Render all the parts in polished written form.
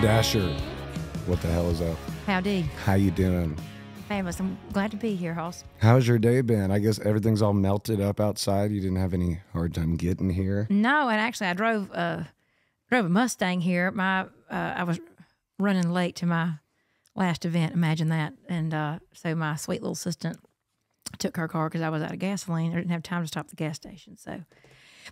Dasher. What the hell is up? Howdy. How you doing? Fabulous. I'm glad to be here, Hoss. How's your day been? I guess everything's all melted up outside. You didn't have any hard time getting here? No, and actually I drove a Mustang here. I was running late to my last event, imagine that. And so my sweet little assistant took her car because I was out of gasoline. I didn't have time to stop at the gas station.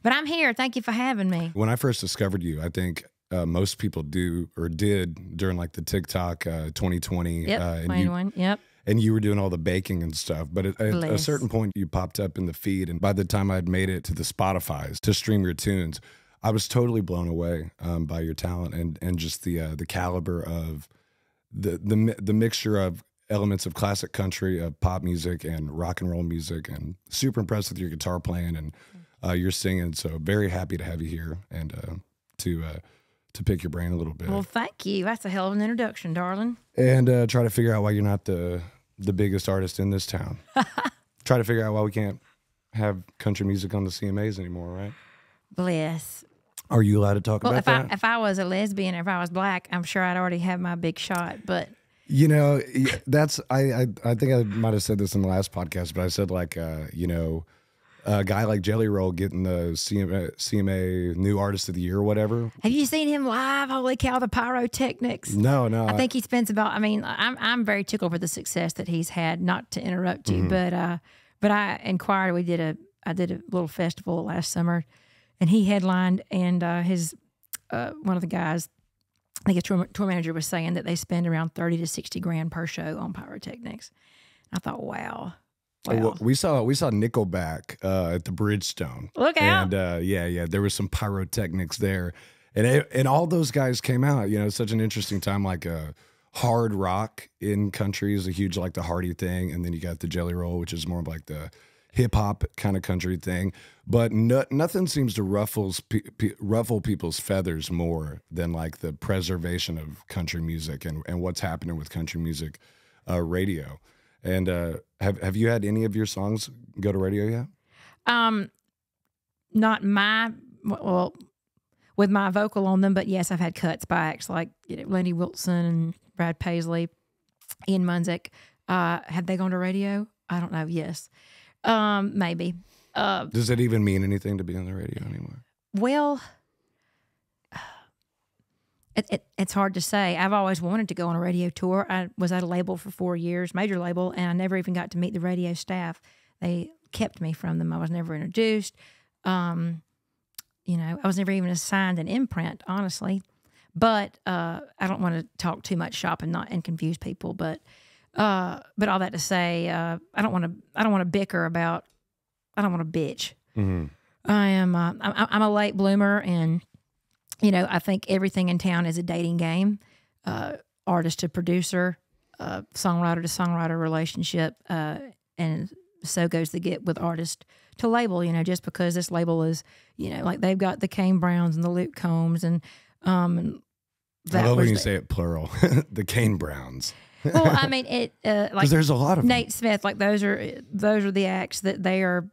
But I'm here. Thank you for having me. When I first discovered you, I think most people do or did during like the TikTok 2020. Yep, 21, yep. And you were doing all the baking and stuff. But at a certain point, you popped up in the feed. And by the time I'd made it to the Spotify's to stream your tunes, I was totally blown away by your talent and just the caliber of the mixture of elements of classic country, of pop music and rock and roll music, and super impressed with your guitar playing and your singing. So very happy to have you here and to pick your brain a little bit. Well, thank you. That's a hell of an introduction, darling. And try to figure out why you're not the biggest artist in this town. Try to figure out why we can't have country music on the CMAs anymore, right? Bless. Are you allowed to talk about that? If I was a lesbian, if I was black, I'm sure I'd already have my big shot. But you know, that's I think I might have said this in the last podcast, but I said like you know, a guy like Jelly Roll getting the CMA New Artist of the Year or whatever. Have you seen him live? Holy cow, the pyrotechnics. No. I think he spends about, I mean, I'm very tickled for the success that he's had, not to interrupt you, but I inquired, I did a little festival last summer and he headlined, and his one of the guys, I think his tour manager, was saying that they spend around 30 to 60 grand per show on pyrotechnics. I thought, wow. Well, we saw Nickelback at the Bridgestone. Look out! And yeah, there was some pyrotechnics there, and all those guys came out. You know, it's such an interesting time. Like hard rock in country is a huge like the Hardy thing, and then you got the Jelly Roll, which is more of like the hip hop kind of country thing. But nothing seems to ruffle people's feathers more than like the preservation of country music and what's happening with country music radio. And have you had any of your songs go to radio yet? Not with my vocal on them, but yes, I've had cuts by acts like Lenny Wilson and Brad Paisley, Ian Munzik. Have they gone to radio? I don't know. Yes, maybe. Does it even mean anything to be on the radio anymore? Well, it's hard to say. I've always wanted to go on a radio tour. I was at a label for 4 years, major label, and I never even got to meet the radio staff. They kept me from them. I was never introduced. You know, I was never even assigned an imprint, honestly. But I don't want to talk too much shop and confuse people. But all that to say, I don't want to bicker about. I don't want to bitch. Mm-hmm. I'm a late bloomer, and you know, I think everything in town is a dating game, artist to producer, songwriter to songwriter relationship, and so goes the get with artist to label. You know, just because this label is, you know, like they've got the Kane Browns and the Luke Combs, and that I love when you say it plural, the Kane Browns. Well, I mean it like there's a lot of Nate them. Smith, like those are the acts that they are,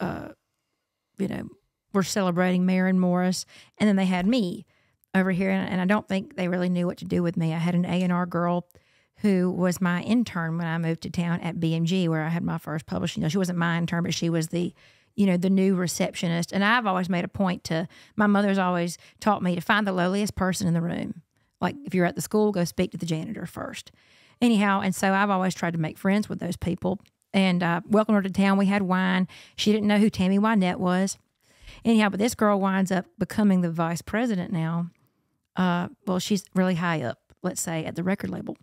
you know. We're celebrating Maren Morris, and then they had me over here, and I don't think they really knew what to do with me. I had an A&R girl who was my intern when I moved to town at BMG, where I had my first publishing. She wasn't my intern, but she was the, you know, the new receptionist. And I've always made a point to, my mother's always taught me to find the lowliest person in the room. Like if you're at the school, go speak to the janitor first. Anyhow, and so I've always tried to make friends with those people. And welcomed her to town. We had wine. She didn't know who Tammy Wynette was. Anyhow, but this girl winds up becoming the vice president now. Well, she's really high up, let's say, at the record label,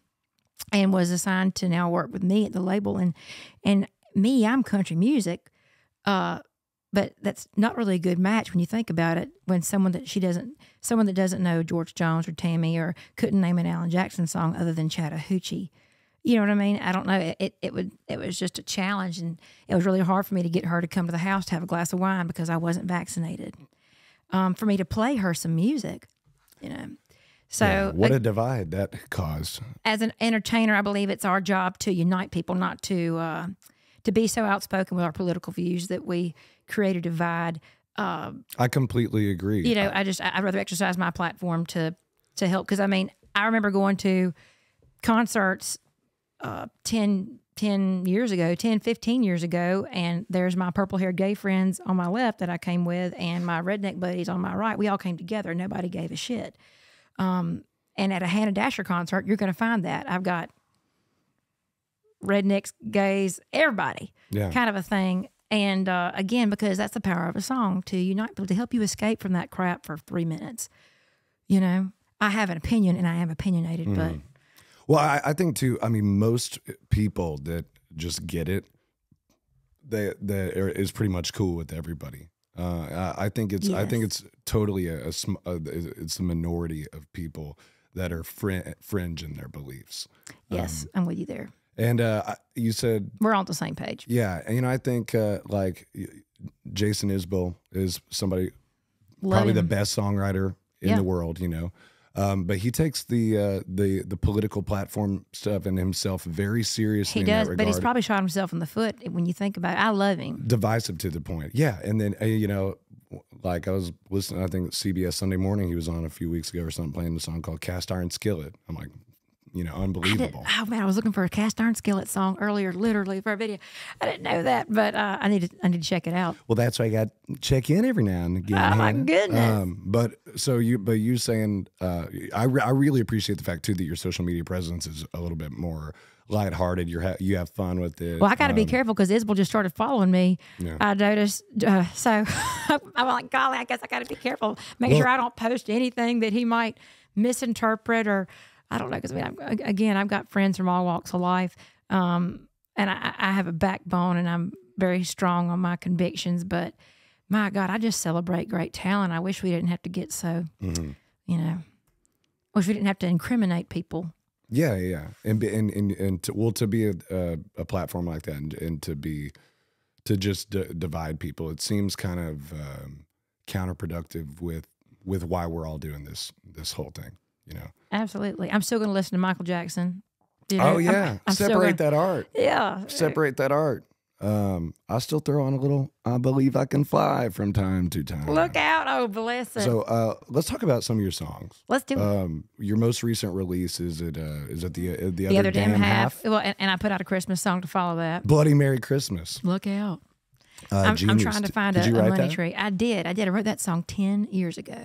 and was assigned to now work with me at the label. And me, I'm country music, but that's not really a good match when you think about it. When someone that doesn't know George Jones or Tammy or couldn't name an Alan Jackson song other than Chattahoochee. You know what I mean? I don't know. It was just a challenge, and it was really hard for me to get her to come to the house to have a glass of wine because I wasn't vaccinated. For me to play her some music, you know. So yeah, what a divide that caused. As an entertainer, I believe it's our job to unite people, not to be so outspoken with our political views that we create a divide. I completely agree. You know, I'd rather exercise my platform to help, because I mean, I remember going to concerts 10 years ago, 10, 15 years ago, and there's my purple-haired gay friends on my left that I came with, and my redneck buddies on my right. We all came together. Nobody gave a shit. And at a Hannah Dasher concert, you're going to find that. I've got rednecks, gays, everybody, kind of a thing. And again, because that's the power of a song, to unite people, to help you escape from that crap for 3 minutes. You know, I have an opinion, and I am opinionated, but... Well, I think too. I mean, most people that just get it, they is pretty much cool with everybody. I think it's totally it's the minority of people that are fringe in their beliefs. Yes, I'm with you there. And you said we're on the same page. Yeah, and I think like Jason Isbell is somebody probably the best songwriter in the world. But he takes the political platform stuff and himself very seriously. He does, but he's probably shot himself in the foot when you think about it. I love him. Divisive to the point, yeah. And then like I was listening, I think CBS Sunday Morning, he was on a few weeks ago or something, playing the song called "Cast Iron Skillet." I'm like, unbelievable. Oh man, I was looking for a Cast Iron Skillet song earlier, literally for a video. I didn't know that, but I need to check it out. Well, that's why I got to check in every now and again. Oh my goodness! But you saying, I really appreciate the fact too that your social media presence is a little bit more lighthearted. You have fun with it. Well, I got to be careful because Isabel just started following me. Yeah. I noticed, so I'm like, golly, I guess I got to be careful. Make sure I don't post anything that he might misinterpret or. I don't know, because I've got friends from all walks of life, and I have a backbone, and I'm very strong on my convictions. But my God, I just celebrate great talent. I wish we didn't have to get so, wish we didn't have to incriminate people. Yeah, and to be a platform like that, and to just divide people, it seems kind of counterproductive with why we're all doing this whole thing. Absolutely. I'm still going to listen to Michael Jackson. Oh yeah, separate that art. Yeah, separate that art. I still throw on a little "I Believe I Can Fly" from time to time. Look out! Oh, bless it. So let's talk about some of your songs. Let's do it. Your most recent release is the other damn half. Well, and I put out a Christmas song to follow that. Bloody Merry Christmas. Look out! I'm trying to find a money tree. I did. I wrote that song 10 years ago,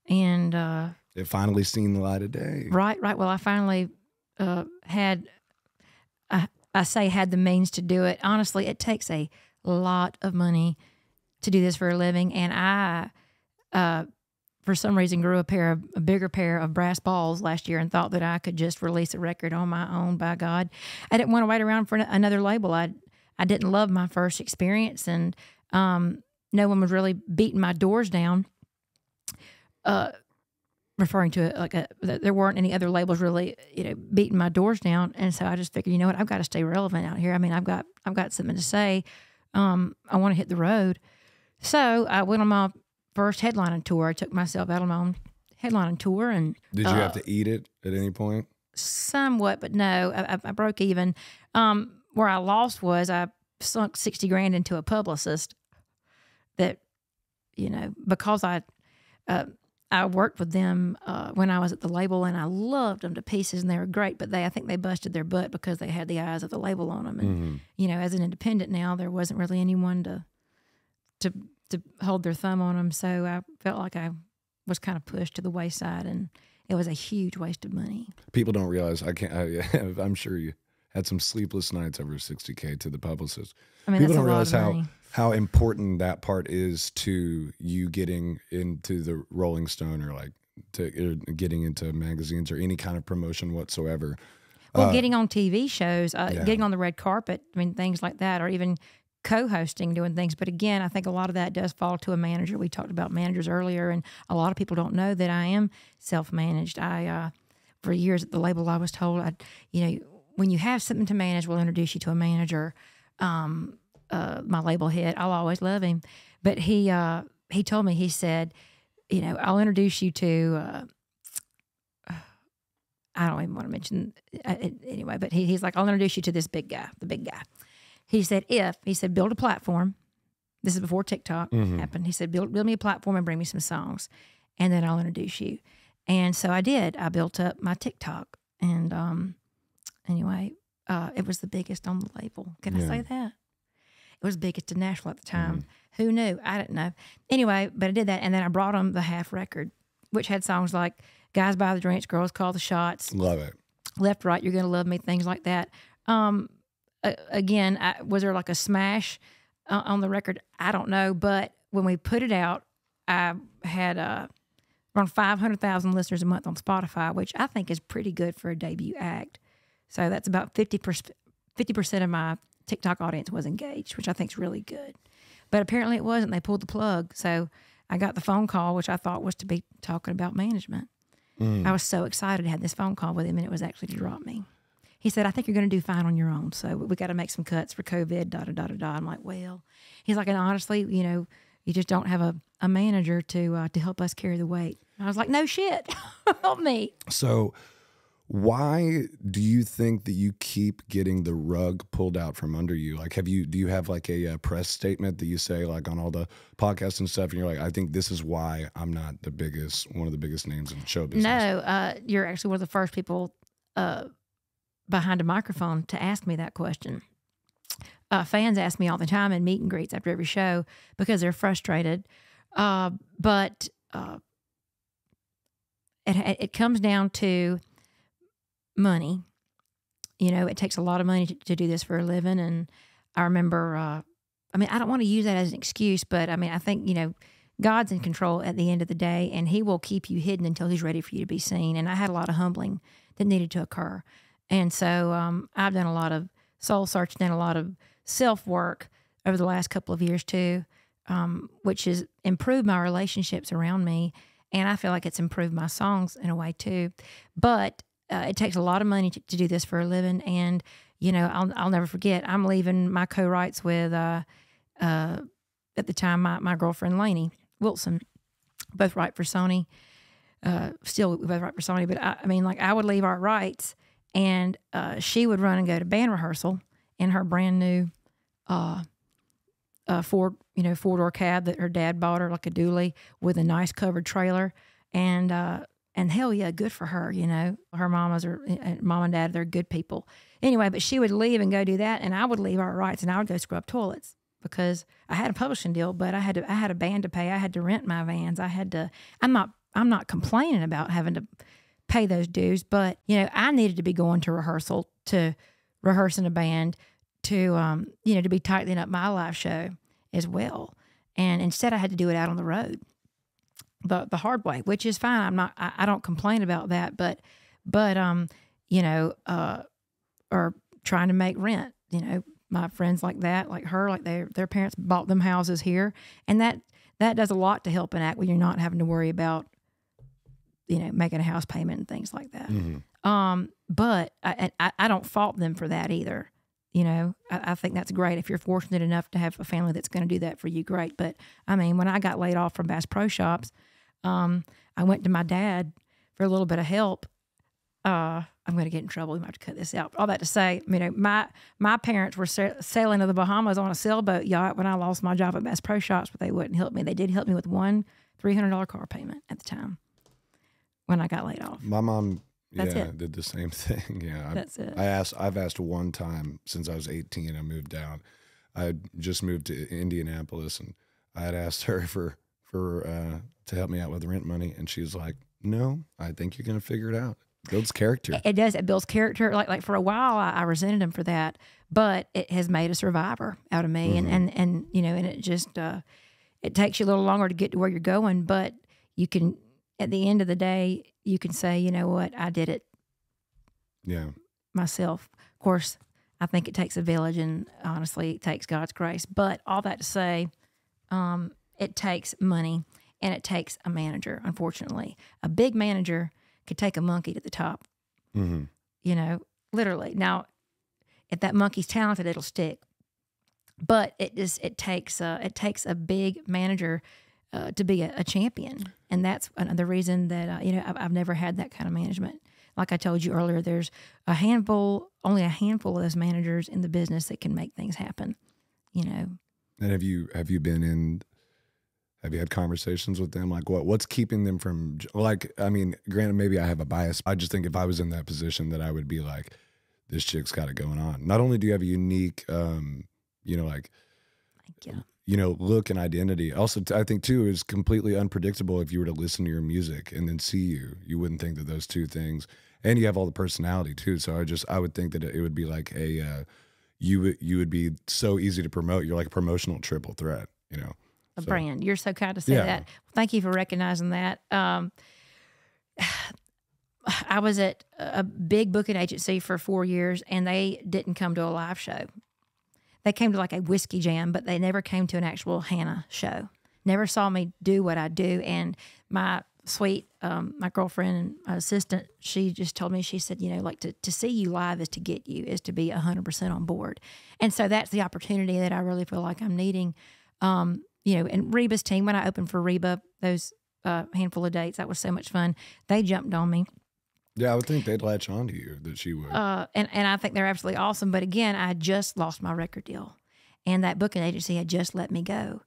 and. It finally seen the light of day. Right. Well, I finally had the means to do it. Honestly, it takes a lot of money to do this for a living, and I, for some reason, grew a bigger pair of brass balls last year and thought that I could just release a record on my own. By God, I didn't want to wait around for another label. I didn't love my first experience, and no one was really beating my doors down. Referring to it like there weren't any other labels really, beating my doors down, and so I just figured, I've got to stay relevant out here. I mean, I've got something to say. I want to hit the road, so I went on my first headlining tour. I took myself out on my own headlining tour, and did you have to eat it at any point? Somewhat, but no, I broke even. Where I lost was I sunk $60,000 into a publicist. That, because I worked with them when I was at the label, and I loved them to pieces, and they were great. But I think they busted their butt because they had the eyes of the label on them. And as an independent now, there wasn't really anyone to hold their thumb on them. So I felt like I was kind of pushed to the wayside, and it was a huge waste of money. People don't realize I'm sure you had some sleepless nights over $60K to the publicist. I mean, people don't realize how important that part is to you getting into the Rolling Stone or getting into magazines or any kind of promotion whatsoever. Well, getting on TV shows, getting on the red carpet, things like that, or even co-hosting, doing things. But again, I think a lot of that does fall to a manager. We talked about managers earlier, and a lot of people don't know that I am self-managed. For years at the label, I was told, when you have something to manage, we'll introduce you to a manager. My label head, I'll always love him, but he told me, he said, I'll introduce you to, I don't even want to mention anyway, but he's like, I'll introduce you to this big guy, the big guy. He said, build a platform. This is before TikTok happened. He said, build me a platform and bring me some songs, and then I'll introduce you. And so I did. I built up my TikTok. And anyway, it was the biggest on the label. Can I say that? It was biggest in Nashville at the time. Who knew? I didn't know. Anyway, but I did that. And then I brought them the half record, which had songs like Guys Buy the Drinks, Girls Call the Shots. Love it. Left, Right, You're Gonna Love Me, things like that. Again, was there like a smash on the record? I don't know. But when we put it out, I had around 500,000 listeners a month on Spotify, which I think is pretty good for a debut act. So that's about 50% of my TikTok audience was engaged, which I think is really good. But apparently it wasn't. They pulled the plug. So I got the phone call, which I thought was to be talking about management. I was so excited to have this phone call with him, and it was actually to drop me. He said, I think you're going to do fine on your own. So we got to make some cuts for COVID, da-da-da-da-da. I'm like, well. He's like, and honestly, you know, you just don't have a manager to help us carry the weight. And I was like, no shit. Help me. So why do you think that you keep getting the rug pulled out from under you? Like, do you have like a press statement that you say like on all the podcasts and stuff, and you're like, I think this is why I'm not one of the biggest names in show business? No, you're actually one of the first people behind a microphone to ask me that question. Fans ask me all the time in meet and greets after every show because they're frustrated. But it comes down to money. You know, it takes a lot of money to do this for a living. And I remember, I mean, I don't want to use that as an excuse, but I mean, I think, you know, God's in control at the end of the day, and he will keep you hidden until he's ready for you to be seen. And I had a lot of humbling that needed to occur. And so I've done a lot of soul searching and a lot of self-work over the last couple of years too, which has improved my relationships around me. And I feel like it's improved my songs in a way too. But it takes a lot of money to do this for a living. And, you know, I'll never forget, I'm leaving my co-writes with, at the time, my girlfriend, Lainey Wilson, both write for Sony. Still, we both write for Sony. But I mean, like, I would leave our rights, and she would run and go to band rehearsal in her brand new four-door cab that her dad bought her, like a dually with a nice covered trailer. And hell yeah, good for her, you know. Her mom and dad, they're good people. Anyway, but she would leave and go do that, and I would leave our rights, and I would go scrub toilets because I had a publishing deal, but I had a band to pay. I had to rent my vans. I'm not complaining about having to pay those dues, but you know, I needed to be going to rehearsal, to rehearse in a band, to to be tightening up my live show as well. And instead I had to do it out on the road. The hard way, which is fine. I don't complain about that, but or trying to make rent, you know, my friends like that, like her, like their parents bought them houses here. And that does a lot to help an act when you're not having to worry about, you know, making a house payment and things like that. But I don't fault them for that either. You know, I think that's great. If you're fortunate enough to have a family that's going to do that for you, great. But I mean, when I got laid off from Bass Pro Shops, I went to my dad for a little bit of help. I'm going to get in trouble. We might have to cut this out. All that to say, you know, my parents were sailing to the Bahamas on a sailboat yacht when I lost my job at Bass Pro Shops, but they wouldn't help me. They did help me with one $300 car payment at the time when I got laid off. My mom, That's it. did the same thing. Yeah, That's it. I've asked one time since I was 18. I moved down. I had just moved to Indianapolis, and I had asked her for to help me out with rent money, and she was like, "No, I think you're going to figure it out. It builds character." It does. It builds character. Like for a while, I resented him for that, but it has made a survivor out of me, and you know, and it just it takes you a little longer to get to where you're going, but you can, at the end of the day, you can say, you know what, I did it. Yeah. Myself. Of course, I think it takes a village, and honestly, it takes God's grace. But all that to say, it takes money, and it takes a manager, unfortunately. A big manager could take a monkey to the top. You know, literally. Now, if that monkey's talented, it'll stick. But it takes a big manager to be a champion, and that's another reason that you know, I've never had that kind of management. Like I told you earlier, there's only a handful of those managers in the business that can make things happen. You know. And have you been in Have you had conversations with them? Like what's keeping them from, like, I mean, granted, maybe I have a bias. I just think if I was in that position that I would be like, this chick's got it going on. Not only do you have a unique, you know, like, Thank you. you know, look and identity. Also, I think too, is completely unpredictable. If you were to listen to your music and then see you, you wouldn't think that those two things, and you have all the personality too. So I would think that it would be like you would be so easy to promote. You're like a promotional triple threat, you know. A So, brand. You're so kind to say yeah. that. Thank you for recognizing that. I was at a big booking agency for 4 years, and they didn't come to a live show. They came to like a whiskey jam, but they never came to an actual Hannah show. Never saw me do what I do. And my sweet, my girlfriend and my assistant, she just told me, she said, you know, like to see you live is to get you, is to be 100% on board. And so that's the opportunity that I really feel like I'm needing. You know, and Reba's team, when I opened for Reba, those handful of dates, that was so much fun. They jumped on me. Yeah, I would think they'd latch on to you, that she would. And I think they're absolutely awesome. But again, I just lost my record deal, and that booking agency had just let me go.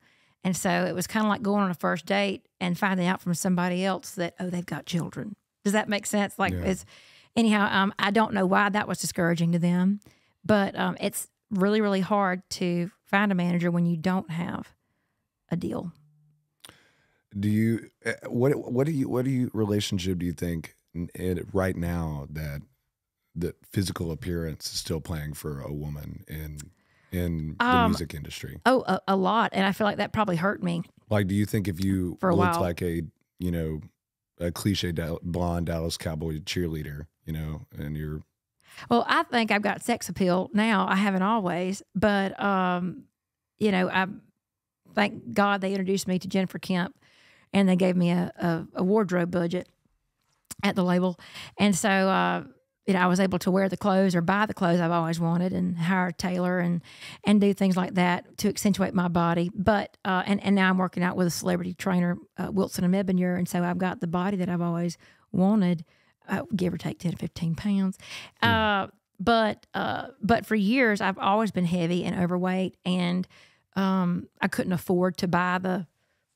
And so it was kind of like going on a first date and finding out from somebody else that, oh, they've got children. Does that make sense? Like, Yeah. it's, anyhow, I don't know why that was discouraging to them, but it's really, really hard to find a manager when you don't have a deal. Do you what do you relationship do you think right now that physical appearance is still playing for a woman in the music industry? Oh, a lot, and I feel like that probably hurt me. Like, do you think if you For a looked while. like a, you know, a cliche blonde Dallas Cowboy cheerleader, you know, and you're Well, I think I've got sex appeal now. I haven't always, but you know, I thank God they introduced me to Jennifer Kemp, and they gave me a wardrobe budget at the label, and so you know, I was able to wear the clothes or buy the clothes I've always wanted, and hire a tailor and do things like that to accentuate my body. But and now I'm working out with a celebrity trainer, Wilson and Mebanier, and so I've got the body that I've always wanted, give or take 10 to 15 pounds. But for years I've always been heavy and overweight, and I couldn't afford to buy the,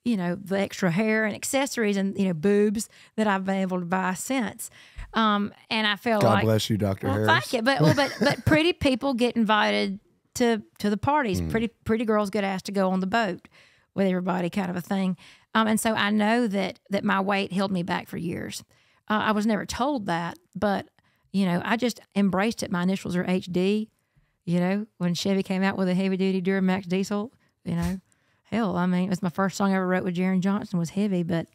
you know, the extra hair and accessories and, you know, boobs that I've been able to buy since. And I feel God like, bless you, Dr. well, Harris. thank you. But pretty people get invited to the parties. Pretty girls get asked to go on the boat with everybody, kind of a thing. And so I know that my weight held me back for years. I was never told that, but you know, I just embraced it. My initials are HD. You know, when Chevy came out with a heavy duty Duramax diesel, you know, hell, I mean, it was my first song I ever wrote with Jaron Johnson was heavy. But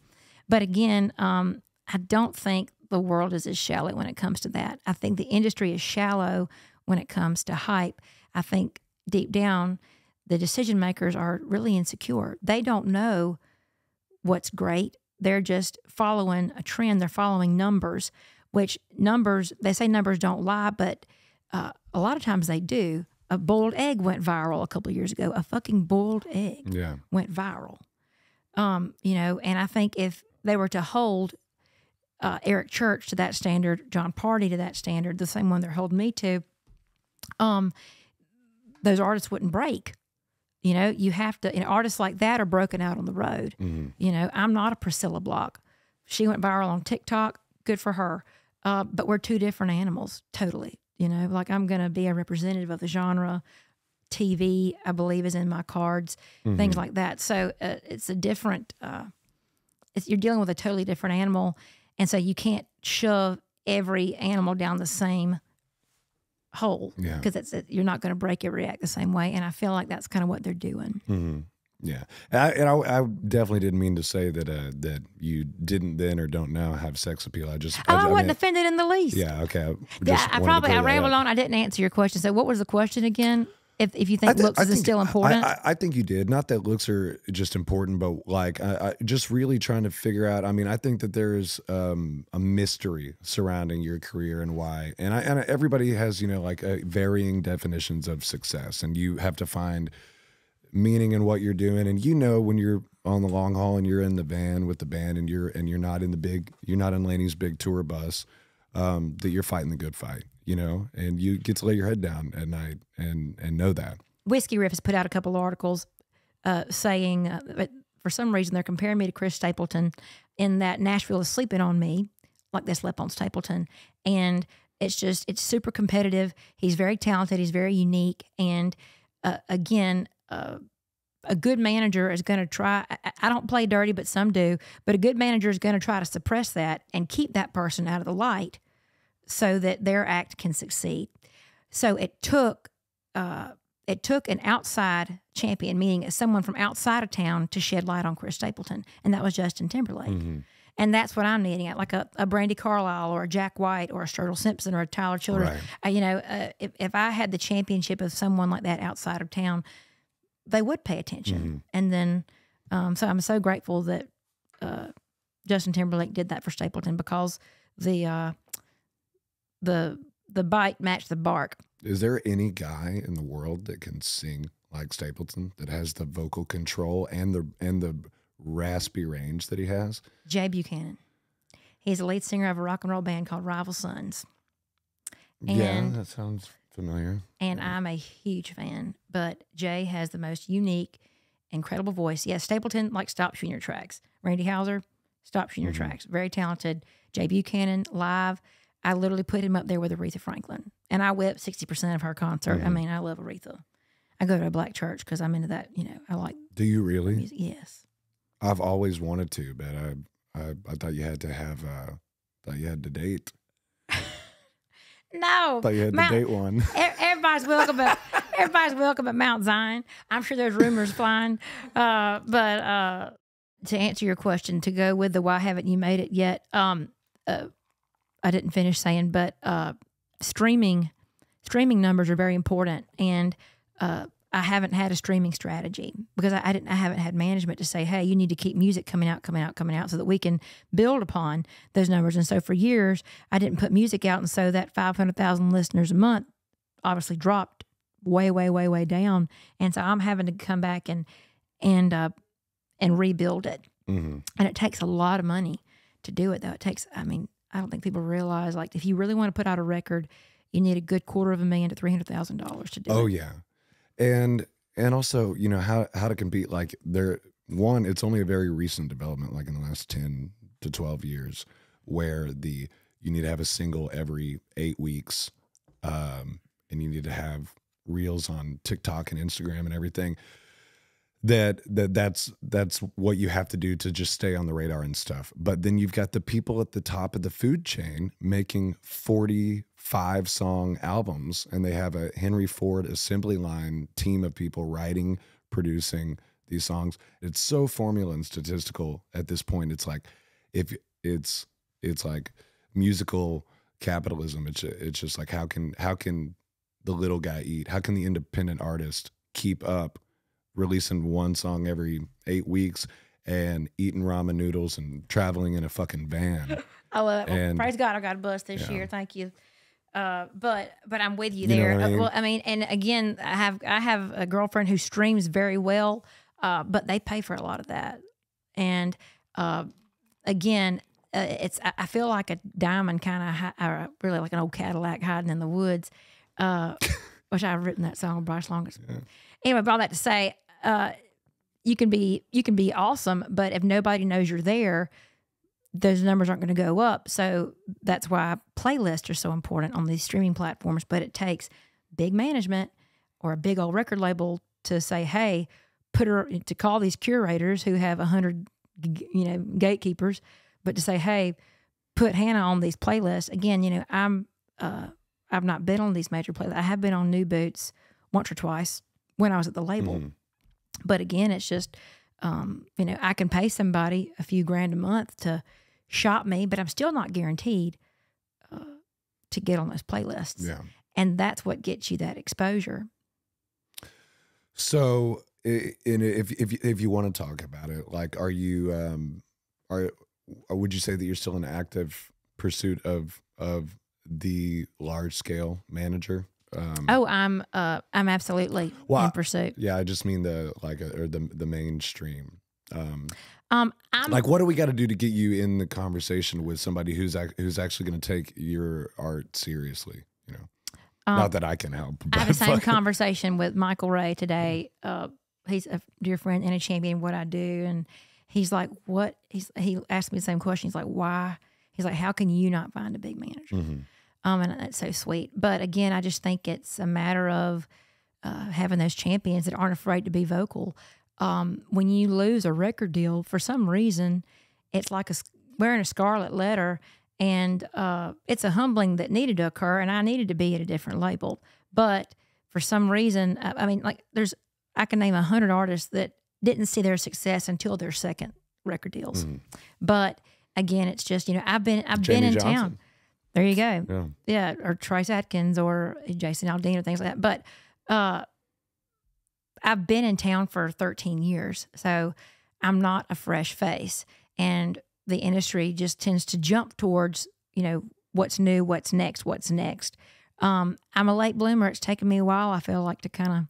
again, I don't think the world is as shallow when it comes to that. I think the industry is shallow when it comes to hype. I think deep down, the decision makers are really insecure. They don't know what's great. They're just following a trend. They're following numbers, which numbers, they say numbers don't lie, but a lot of times they do. A boiled egg went viral a couple of years ago. A fucking boiled egg went viral. You know, and I think if they were to hold Eric Church to that standard, John Party to that standard, the same one they're holding me to, those artists wouldn't break. You know, you have to, artists like that are broken out on the road. You know, I'm not a Priscilla Block. She went viral on TikTok. Good for her. But we're two different animals, totally. You know, like I'm going to be a representative of the genre. TV, I believe, is in my cards, things like that. So it's a different, you're dealing with a totally different animal. And so you can't shove every animal down the same hole because you're not going to break every act the same way. And I feel like that's kind of what they're doing. Yeah, I definitely didn't mean to say that that you didn't then or don't now have sex appeal. I wasn't offended in the least. Yeah, okay. I rambled on. I didn't answer your question. So what was the question again? If you think looks is still important? I think you did. Not that looks are just important, but like I just really trying to figure out. I mean, I think that there's a mystery surrounding your career and why. And everybody has, you know, like varying definitions of success, and you have to find meaning in what you're doing. And you know, when you're on the long haul and you're in the van with the band and you're not in Laney's big tour bus, that you're fighting the good fight. You know, and you get to lay your head down at night and know that. Whiskey Riff has put out a couple of articles saying for some reason they're comparing me to Chris Stapleton in that Nashville is sleeping on me like they slept on Stapleton. And it's super competitive. He's very talented. He's very unique. And again, a good manager is going to try, I don't play dirty, but some do, but a good manager is going to try to suppress that and keep that person out of the light so that their act can succeed. So it took an outside champion, meaning someone from outside of town, to shed light on Chris Stapleton, and that was Justin Timberlake. Mm-hmm. And that's what I'm needing, like a Brandy Carlisle or a Jack White or a Sturgill Simpson or a Tyler Childers. Right. If I had the championship of someone like that outside of town, they would pay attention. Mm-hmm. And then, so I'm so grateful that Justin Timberlake did that for Stapleton, because the bite matched the bark. Is there any guy in the world that can sing like Stapleton, that has the vocal control and the raspy range that he has? Jay Buchanan. He's the lead singer of a rock and roll band called Rival Sons. Yeah, that sounds familiar. And I'm a huge fan, but Jay has the most unique, incredible voice. Yes, Stapleton stops you in your tracks. Randy Houser stops you in your tracks. Very talented. Jay Buchanan live. I literally put him up there with Aretha Franklin, and I whipped 60% of her concert. I mean, I love Aretha. I go to a black church because I'm into that. I like. Do you really? Music. Yes. I've always wanted to, but I thought you had to have thought you had to date. No, I thought you had to date one. Everybody's welcome at Mount Zion. I'm sure there's rumors flying, but to answer your question, to go with the why haven't you made it yet? I didn't finish saying, but streaming numbers are very important, and I haven't had a streaming strategy because I haven't had management to say, hey, you need to keep music coming out so that we can build upon those numbers. And so for years, I didn't put music out, and so that 500,000 listeners a month obviously dropped way, way, way, way down. And so I'm having to come back and rebuild it. Mm-hmm. And it takes a lot of money to do it, though. I don't think people realize, if you really want to put out a record, you need a good $250,000 to $300,000 to do it. Oh, yeah. And also, how to compete. It's only a very recent development, in the last 10 to 12 years, where you need to have a single every 8 weeks, and you need to have reels on TikTok and Instagram and everything. That's what you have to do to just stay on the radar and stuff. But then you've got the people at the top of the food chain making 45-song albums, and they have a Henry Ford assembly line team of people writing, producing these songs. It's so formula and statistical at this point. It's like, if it's like musical capitalism. It's just like, how can the little guy eat? How can the independent artist keep up releasing one song every 8 weeks and eating ramen noodles and traveling in a fucking van? I love it. Well, praise God, I got a bus this year. Thank you. But I'm with you there. You know what I mean? And again, I have a girlfriend who streams very well, but they pay for a lot of that. And again, I feel like a diamond or really like an old Cadillac hiding in the woods. Which I've written that song, Bryce Longest. Yeah. Anyway, but all that to say, you can be awesome, but if nobody knows you're there, those numbers aren't going to go up. So that's why playlists are so important on these streaming platforms. But it takes big management or a big old record label to say, hey, to call these curators who have 100, gatekeepers, but to say, hey, put Hannah on these playlists. Again, I've not been on these major playlists. I have been on New Boots once or twice when I was at the label. Mm-hmm. But again, it's just, I can pay somebody a few grand a month to shop me, but I'm still not guaranteed to get on those playlists. Yeah. And that's what gets you that exposure. So if you want to talk about it, are you, would you say that you're still in active pursuit of the large scale manager? I'm absolutely in pursuit. Yeah, I just mean the mainstream. What do we got to do to get you in the conversation with somebody who's actually going to take your art seriously? Not that I can help. I had the same conversation with Michael Ray today, he's a dear friend and a champion. What I do, and he's like, what? He asked me the same question. He's like, why? He's like, how can you not find a big manager? And that's so sweet. But again, I just think it's a matter of having those champions that aren't afraid to be vocal. When you lose a record deal, for some reason, it's like wearing a scarlet letter, and it's a humbling that needed to occur, and I needed to be at a different label. But for some reason, I mean, like I can name 100 artists that didn't see their success until their second record deals. But again, it's just, I've been in town. There you go. Yeah, or Trace Atkins or Jason Aldean or things like that. But I've been in town for 13 years, so I'm not a fresh face. And the industry just tends to jump towards, what's new, what's next. I'm a late bloomer. It's taken me a while, I feel like, to kind of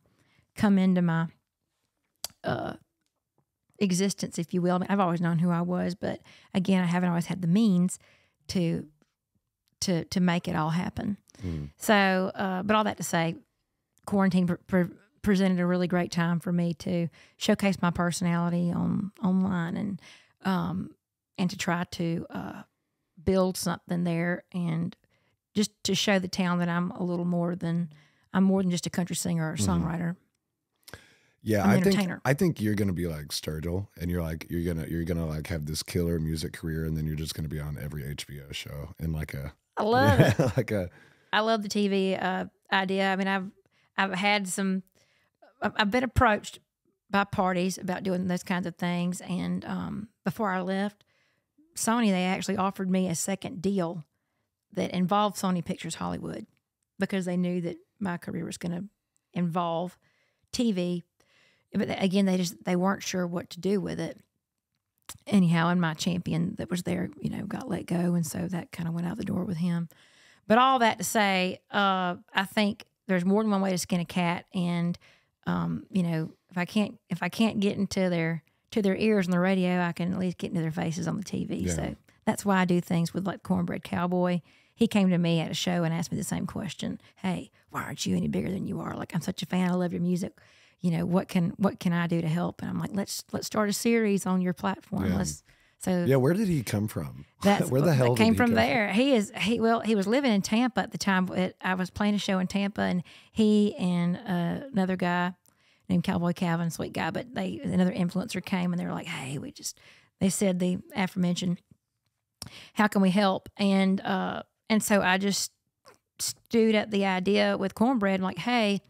come into my existence, if you will. I mean, I've always known who I was, but again, I haven't always had the means to make it all happen. So, but all that to say, quarantine presented a really great time for me to showcase my personality online and to try to build something there, and just to show the town that I'm more than just a country singer or songwriter. Yeah, I'm an entertainer. I think you're gonna be like Sturgill, and you're gonna like have this killer music career, and then you're just gonna be on every HBO show in like a. I love it. I love the TV idea. I mean, I've been approached by parties about doing those kinds of things, and before I left Sony, they actually offered me a second deal that involved Sony Pictures Hollywood, because they knew that my career was going to involve TV. But again, they weren't sure what to do with it. Anyhow, and my champion that was there, got let go, and so that kind of went out the door with him. But all that to say, I think there's more than one way to skin a cat, and if I can't get into their ears on the radio, I can at least get into their faces on the TV. Yeah. So that's why I do things with like Cornbread Cowboy. He came to me at a show and asked me the same question. Hey, why aren't you any bigger than you are? Like, I'm such a fan. I love your music. What can I do to help? And I'm like, let's start a series on your platform. Yeah. Where did he come from? Where the hell did he came from? There. From? He was living in Tampa at the time. I was playing a show in Tampa, and he and another guy named Cowboy Calvin, sweet guy, but another influencer came, and they were like, hey, they said the aforementioned, how can we help? And so I just stewed at the idea with Cornbread, like, hey,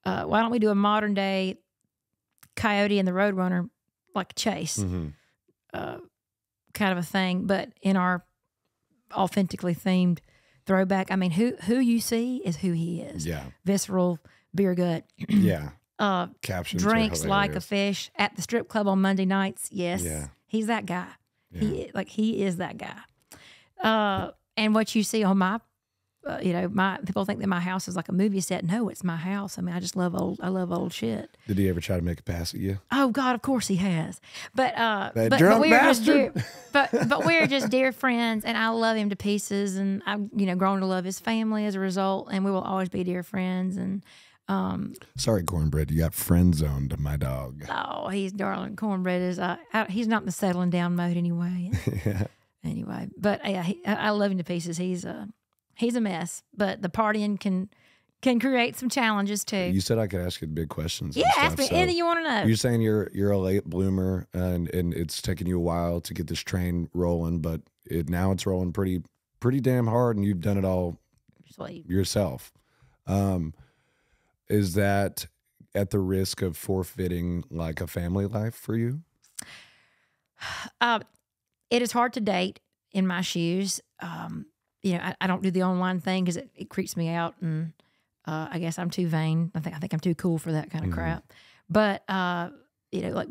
why don't we do a modern day Coyote and the Roadrunner, like Chase, kind of a thing, but in our authentically themed throwback. I mean, who you see is who he is. Yeah. Visceral, beer gut. Yeah. Captions drinks like a fish at the strip club on Monday nights. Yes. Yeah. He's that guy. Yeah. He is that guy. And what you see on my people think that my house is like a movie set. No, it's my house. I mean, I love old shit. Did he ever try to make a pass at you? Oh God, of course he has. But we're just dear friends, and I love him to pieces, and I've grown to love his family as a result, and we will always be dear friends. And sorry, Cornbread, you got friend zoned, my dog. Oh, he's darling. Cornbread is he's not in the settling down mode anyway. Yeah. Anyway, but yeah, I love him to pieces. He's a mess, but the partying can create some challenges too. You said I could ask you the big questions. Yeah, ask me anything you want to know. You're saying you're a late bloomer, and it's taken you a while to get this train rolling, but now it's rolling pretty damn hard, and you've done it all yourself. Is that at the risk of forfeiting like a family life for you? It is hard to date in my shoes. I don't do the online thing because it creeps me out, and I guess I'm too vain. I think I'm too cool for that kind of crap. But like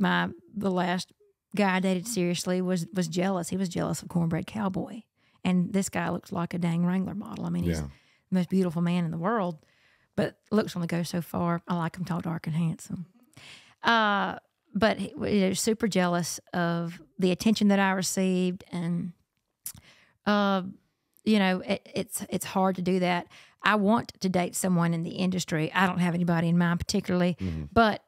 the last guy I dated seriously was jealous. He was jealous of Cornbread Cowboy, and this guy looks like a dang Wrangler model. I mean, he's the most beautiful man in the world, but looks only go so far. I like him tall, dark, and handsome. But he was super jealous of the attention that I received, and it's hard to do that. I want to date someone in the industry. I don't have anybody in mind particularly, but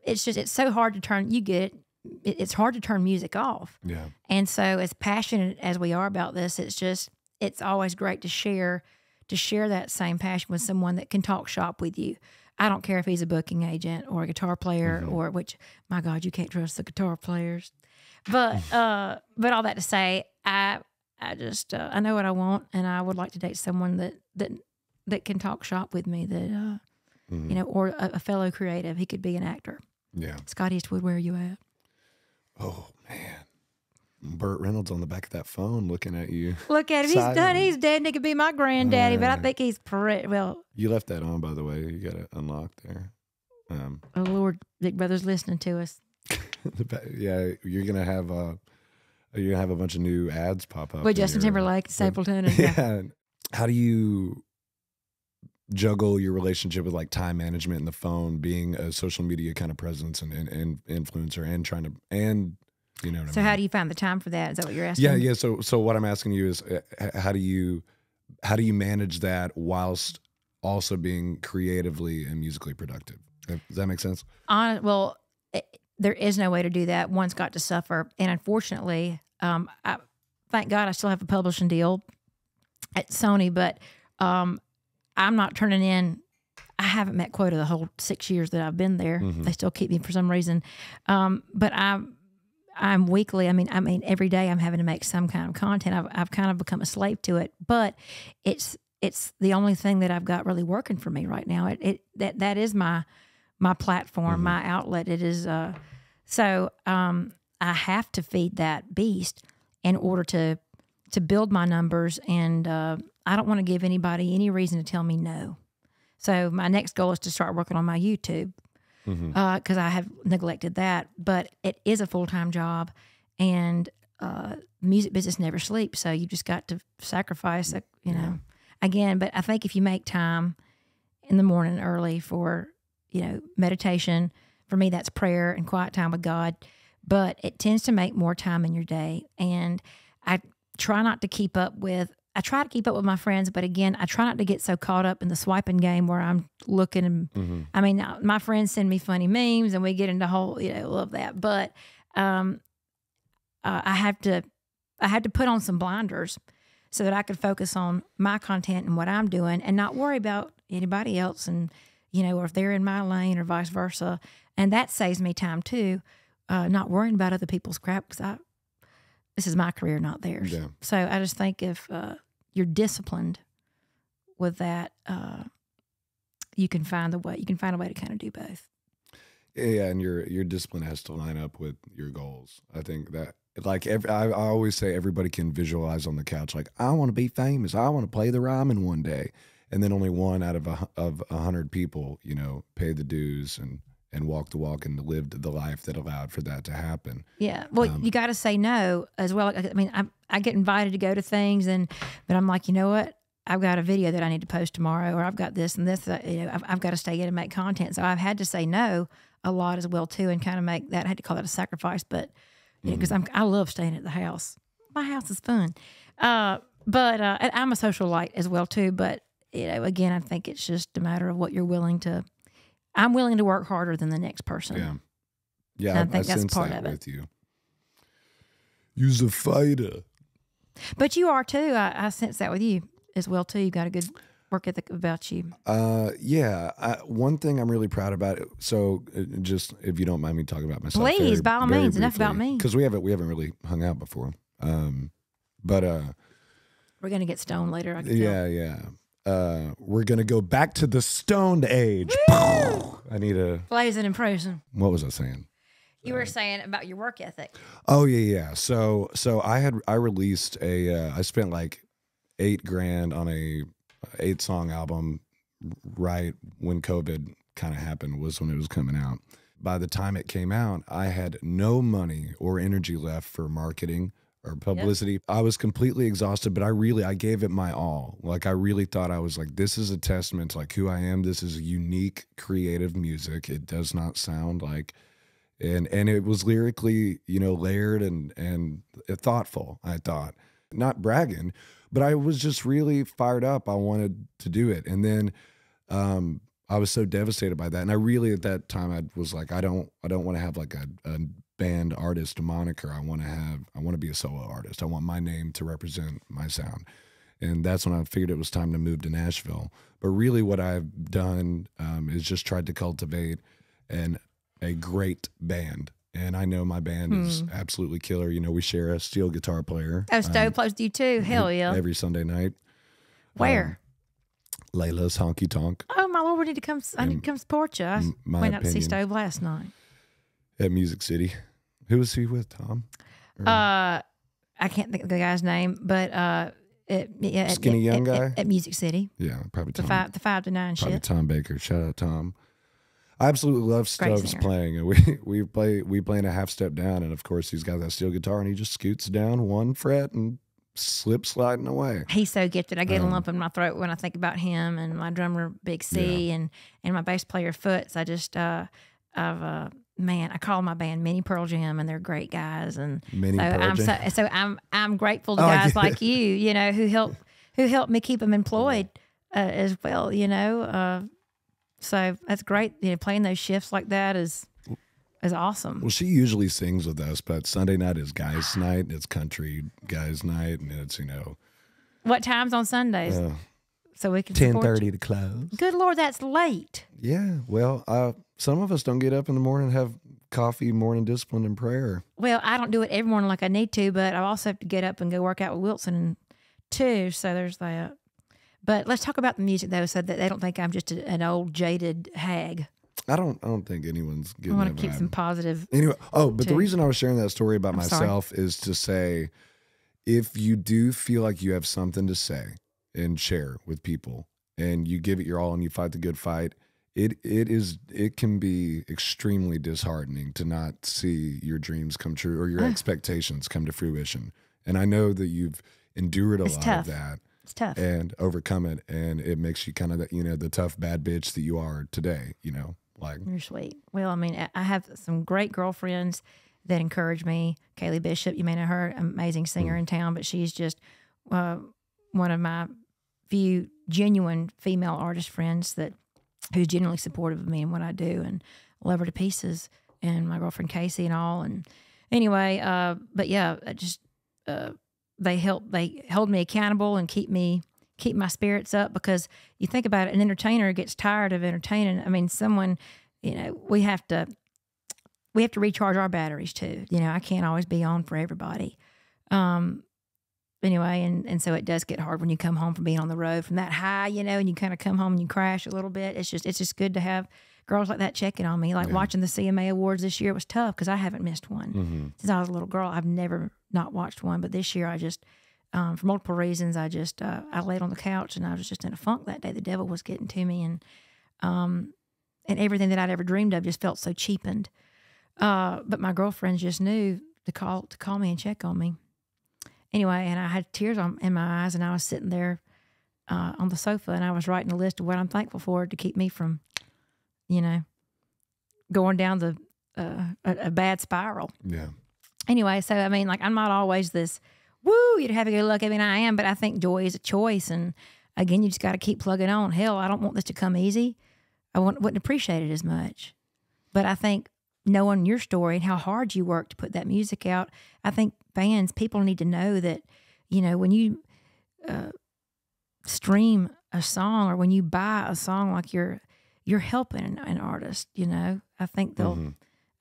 it's so hard to turn. You get it. It's hard to turn music off. Yeah. And so, as passionate as we are about this, it's always great to share that same passion with someone that can talk shop with you. I don't care if he's a booking agent or a guitar player, or which, my God, you can't trust the guitar players. But all that to say, I know what I want, and I would like to date someone that can talk shop with me. That you know, or a fellow creative. He could be an actor. Yeah. Scott Eastwood, where are you at? Oh man, Burt Reynolds on the back of that phone looking at you. Look at him. He's done. He's dead, and he could be my granddaddy. But I think he's well. You left that on, by the way. You got it unlocked there. Oh Lord, Big Brother's listening to us. Yeah, you're gonna have a bunch of new ads pop up with Justin Timberlake, Stapleton, and yeah. How do you juggle your relationship with like time management and the phone, being a social media kind of presence and influencer, and trying to, and you know what I mean? So how do you find the time for that? Is that what you're asking? Yeah. So what I'm asking you is, how do you manage that whilst also being creatively and musically productive? Does that make sense? Well, there is no way to do that. One's got to suffer, and unfortunately, thank God I still have a publishing deal at Sony, but I'm not turning in. I haven't met quota the whole 6 years that I've been there. They still keep me for some reason. But I'm weekly. I mean, every day I'm having to make some kind of content. I've kind of become a slave to it. But it's the only thing that I've got really working for me right now. That is my platform, my outlet. It is so I have to feed that beast in order to build my numbers, and I don't want to give anybody any reason to tell me no. So my next goal is to start working on my YouTube, because I have neglected that. But it is a full-time job, and music business never sleeps. So you just got to sacrifice, you know, again. But I think if you make time in the morning early for, you know, meditation, for me that's prayer and quiet time with God. But it tends to make more time in your day, and I try not to keep up with. I try to keep up with my friends, but again, I try not to get so caught up in the swiping game where I'm looking. And I mean, my friends send me funny memes, and we get into whole, you know, love that. But I have to put on some blinders so that I can focus on my content and what I'm doing, and not worry about anybody else, and you know, or if they're in my lane or vice versa. And that saves me time too, not worrying about other people's crap, because this is my career, not theirs. Yeah. So I just think if you're disciplined with that, you can find a way. You can find a way to kind of do both. Yeah, and your discipline has to line up with your goals. I think that, like, I always say, everybody can visualize on the couch, like, I want to be famous. I want to play the Ryman one day, and then only one out of 100 people, you know, pay the dues and walked the walk and lived the life that allowed for that to happen. Yeah. Well, you got to say no as well. I mean, I get invited to go to things, but I'm like, you know what? I've got a video that I need to post tomorrow, or I've got this and this, you know, I've got to stay in and make content. So I've had to say no a lot as well too, and kind of make that, I had to call that a sacrifice, but you know, because I love staying at the house. My house is fun. But I'm a socialite as well too, but you know, again, I think it's just a matter of what you're willing to. I'm willing to work harder than the next person. Yeah. Yeah. And I think that's part of it. With you. You's a fighter. But you are too. I sense that with you as well too. You got a good work ethic about you. Yeah. One thing I'm really proud about. So just, if you don't mind me talking about myself. Please, by all means, enough about me. Because we haven't really hung out before. But we're gonna get stoned later. I can tell. Yeah. We're gonna go back to the Stone Age. I need a blazing impression. What was I saying? You were saying about your work ethic. Oh yeah. So I released I spent like $8,000 on a 8-song album right when COVID kind of happened, was when it was coming out. By the time it came out, I had no money or energy left for marketing or publicity. Yep. I was completely exhausted, but I gave it my all. Like, I really thought, I was like, this is a testament to like who I am. This is unique, creative music. It does not sound like, and it was lyrically, you know, layered and thoughtful, I thought. not bragging, but I was just really fired up. I wanted to do it. And then I was so devastated by that. And I really, at that time, I was like, I don't want to have like a band artist moniker. I want to be a solo artist. I want my name to represent my sound. And that's when I figured it was time to move to Nashville. But really what I've done is just tried to cultivate a great band. And I know my band is absolutely killer. You know, we share a steel guitar player. Oh, Stove plays with you too. Hell yeah. Every Sunday night. Where? Layla's Honky Tonk. Oh my Lord, we need to come. I need to come support you. I went out to see Stove last night at Music City. Who was he with, Tom? I can't think of the guy's name, but skinny young guy at Music City. Yeah, probably Tom. The 5 to 9 probably shift. Tom Baker. Shout out Tom. I absolutely love Stove's playing, and we play in a half step down, and of course he's got that steel guitar, and he just scoots down one fret and sliding away. He's so gifted. I get a lump in my throat when I think about him, and my drummer Big C, and my bass player Foots. I just man, I call my band Mini Pearl Jam, and they're great guys, and I'm grateful to guys like you know, who helped me keep them employed as well, you know. So that's great. You know, playing those shifts like that is awesome. Well, she usually sings with us, but Sunday night is guys' night. It's country guys' night, and it's, you know. What times on Sundays? So we can 10:30 to close. Good Lord, that's late. Yeah. Well, some of us don't get up in the morning and have coffee, morning discipline, and prayer. Well, I don't do it every morning like I need to, but I also have to get up and go work out with Wilson too. So there's that. But let's talk about the music though, so that they don't think I'm just an old jaded hag. I don't think anyone's getting that vibe. I want to keep some positive. Anyway, the reason I was sharing that story about myself is to say, if you do feel like you have something to say and share with people, and you give it your all and you fight the good fight, it can be extremely disheartening to not see your dreams come true or your expectations come to fruition. And I know that you've endured a lot of that. It's tough. And overcome it, and it makes you kind of the tough bad bitch that you are today, you know. Like, you're sweet. Well, I mean, I have some great girlfriends that encourage me. Kaylee Bishop, you may know her, amazing singer in town, but she's just one of my few genuine female artist friends who's genuinely supportive of me and what I do, and love her to pieces. And my girlfriend Casey and all. And anyway, but yeah, they hold me accountable and keep my spirits up, because you think about it, an entertainer gets tired of entertaining. I mean, someone, you know, we have to recharge our batteries too. You know, I can't always be on for everybody. Anyway, and so it does get hard when you come home from being on the road from that high, you know, and you kind of come home and you crash a little bit. It's just good to have girls like that checking on me. Like watching the CMA Awards this year was tough because I haven't missed one since I was a little girl. I've never not watched one, but this year I just, for multiple reasons, I laid on the couch and I was just in a funk that day. The devil was getting to me, and everything that I'd ever dreamed of just felt so cheapened. But my girlfriends just knew to call me and check on me. Anyway, and I had tears in my eyes, and I was sitting there on the sofa, and I was writing a list of what I'm thankful for to keep me from, you know, going down a bad spiral. Yeah. Anyway, so I mean, like, I'm not always this, woo, you'd have a good luck. I mean, I am, but I think joy is a choice, and again, you just got to keep plugging on. Hell, I don't want this to come easy. I wouldn't appreciate it as much, but I think knowing your story and how hard you worked to put that music out, I think people need to know that, you know, when you stream a song or when you buy a song, like you're helping an artist. You know, I think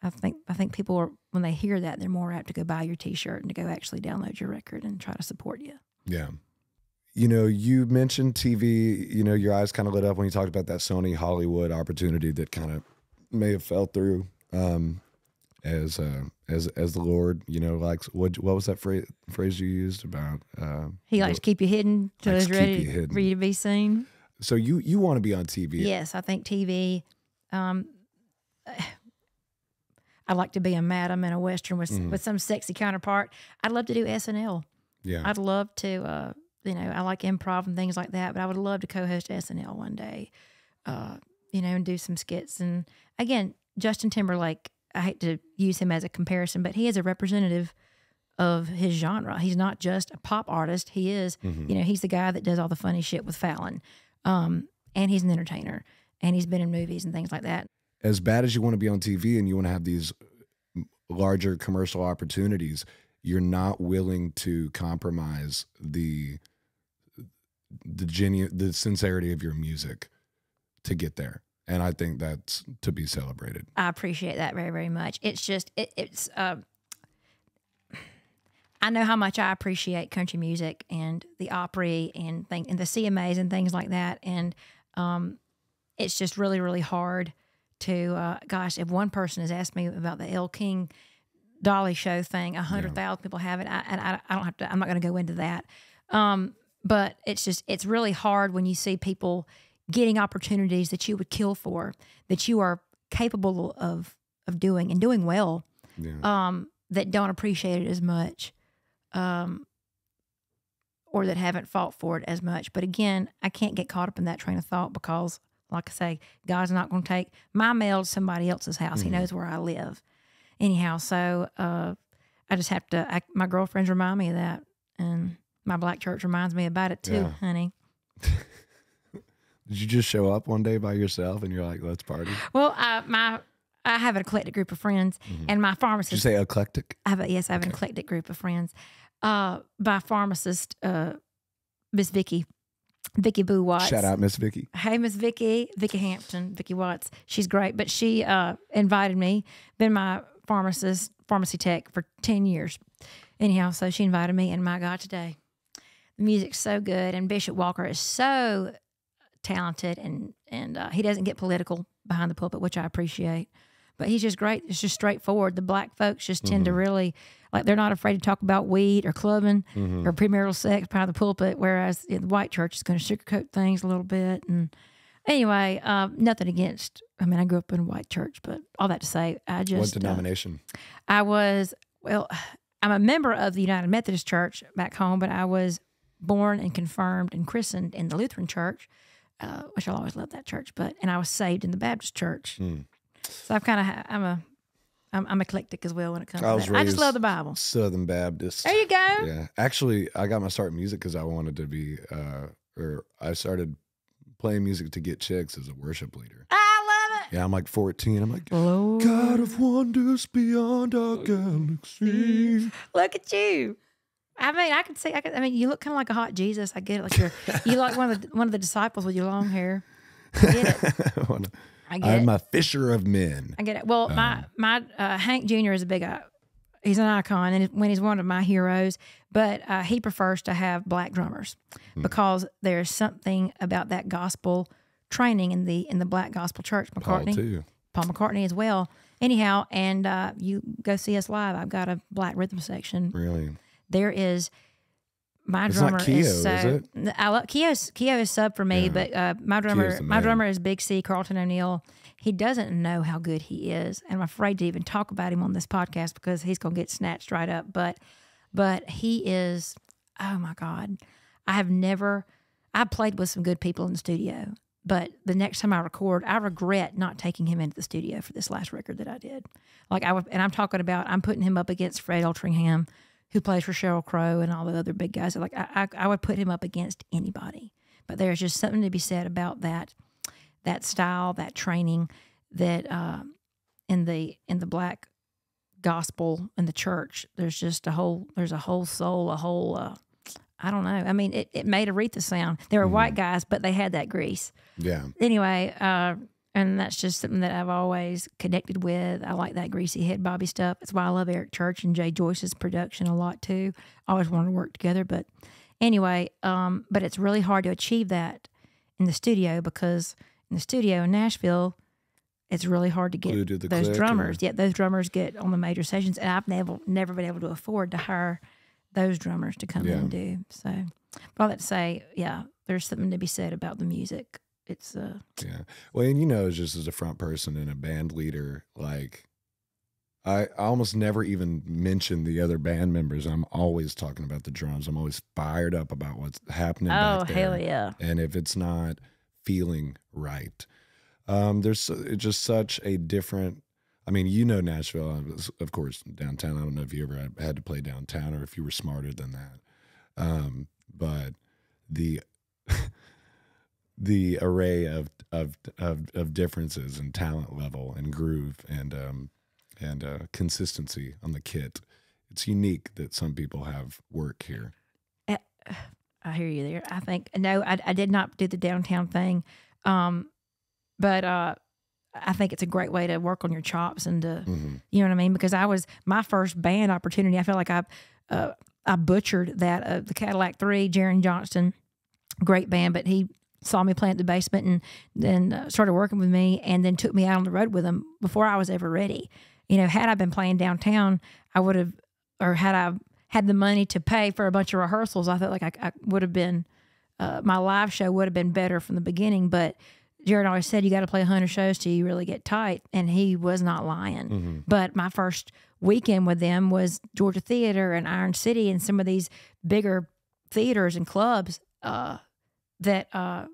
I think people are, when they hear that, they're more apt to go buy your T-shirt and to go actually download your record and try to support you. Yeah. You know, you mentioned TV, you know, your eyes kind of lit up when you talked about that Sony Hollywood opportunity that kind of may have fell through as the Lord, you know, like, what was that phrase you used about? He likes to keep you hidden till he's ready for you to be seen. So you want to be on TV? Yes, I think TV. I'd like to be a madam in a Western with some sexy counterpart. I'd love to do SNL. Yeah. I'd love to, you know, I like improv and things like that, but I would love to co-host SNL one day, you know, and do some skits. And again, Justin Timberlake, I hate to use him as a comparison, but he is a representative of his genre. He's not just a pop artist. He is, you know, he's the guy that does all the funny shit with Fallon. And he's an entertainer, and he's been in movies and things like that. As bad as you want to be on TV and you want to have these larger commercial opportunities, you're not willing to compromise the sincerity of your music to get there. And I think that's to be celebrated. I appreciate that very, very much. It's just, I know how much I appreciate country music and the Opry and the CMAs and things like that. And it's just really, really hard to, gosh, if one person has asked me about the Elle King Dolly show thing, 100,000 people have it. I don't have to, I'm not going to go into that. But it's just, it's really hard when you see people getting opportunities that you would kill for, that you are capable of doing and doing well, that don't appreciate it as much, or that haven't fought for it as much. But again, I can't get caught up in that train of thought because, like I say, God's not going to take my mail to somebody else's house. He knows where I live. Anyhow, so I just have to, my girlfriends remind me of that, and my black church reminds me about it too, honey. Did you just show up one day by yourself and you're like, let's party? Well, I have an eclectic group of friends, and my pharmacist. Did you say eclectic? I have an eclectic group of friends. My pharmacist, Miss Vicky Boo Watts. Shout out, Miss Vicky. Hey, Miss Vicky Hampton, Vicky Watts. She's great, but she invited me. Been my pharmacy tech for 10 years. Anyhow, so she invited me, and my God, today the music's so good, and Bishop Walker is so talented, and he doesn't get political behind the pulpit, which I appreciate. But he's just great. It's just straightforward. The black folks just tend to really, like, they're not afraid to talk about weed or clubbing or premarital sex behind the pulpit, whereas the white church is going to sugarcoat things a little bit. And anyway, nothing against, I mean, I grew up in a white church, but all that to say, I just... What denomination? I'm a member of the United Methodist Church back home, but I was born and confirmed and christened in the Lutheran Church, which I'll always love that church. And I was saved in the Baptist Church. So I'm eclectic as well when it comes to that. I just love the Bible. Southern Baptist. There you go. Yeah, actually, I got my start in music because I wanted to be, or I started playing music to get chicks as a worship leader. I love it. Yeah, I'm like 14. I'm like, Lord. God of wonders beyond our galaxy. Look at you. I mean, I mean, you look kind of like a hot Jesus. I get it. Like you like one of the disciples with your long hair. I get it. I'm a fisher of men. I get it. Well, my Hank Jr. is a big, he's an icon, and when he's one of my heroes, but he prefers to have black drummers because there's something about that gospel training in the black gospel church. McCartney, Paul McCartney as well. Anyhow, and you go see us live. I've got a black rhythm section. Really? There is. My it's drummer not Keo, is it? I love Keo is sub for me, but my drummer is Big C, Carlton O'Neill. He doesn't know how good he is, and I'm afraid to even talk about him on this podcast because he's gonna get snatched right up. But he is, oh my God. I played with some good people in the studio, but the next time I record, I regret not taking him into the studio for this last record that I did. I'm putting him up against Fred Eltringham, who plays for Sheryl Crow and all the other big guys. Like I would put him up against anybody. But there's just something to be said about that style, that training, that in the black gospel in the church, there's a whole soul, I don't know. I mean, it made Aretha sound. They were white guys, but they had that grease. Yeah. Anyway, and that's just something that I've always connected with. I like that greasy head Bobby stuff. That's why I love Eric Church and Jay Joyce's production a lot too. I always wanted to work together. But anyway, but it's really hard to achieve that in the studio because in the studio in Nashville, it's really hard to get those drummers. Yeah, those drummers get on the major sessions, and I've never been able to afford to hire those drummers to come in and do. So, but all that to say, yeah, there's something to be said about the music. It's well, and just as a front person and a band leader, like I almost never even mention the other band members. I'm always talking about the drums. I'm always fired up about what's happening back there. Hell yeah. And if it's not feeling right, there's just such a different, I mean, you know Nashville, of course, downtown. I don't know if you ever had to play downtown or if you were smarter than that. But the the array of differences and talent level and groove and consistency on the kit, it's unique that some people have work here. Uh, I hear you there. I think no, I did not do the downtown thing, but I think it's a great way to work on your chops and to, you know what I mean? Because I was my first band opportunity. I felt like I butchered that. The Cadillac 3, Jaron Johnston, great band, but he saw me playing at the basement and then started working with me and then took me out on the road with him before I was ever ready. You know, had I been playing downtown, I would have, or had I had the money to pay for a bunch of rehearsals, I felt like I would have been, my live show would have been better from the beginning. But Jared always said, you got to play 100 shows till you really get tight. And he was not lying. But my first weekend with them was Georgia Theater and Iron City and some of these bigger theaters and clubs that,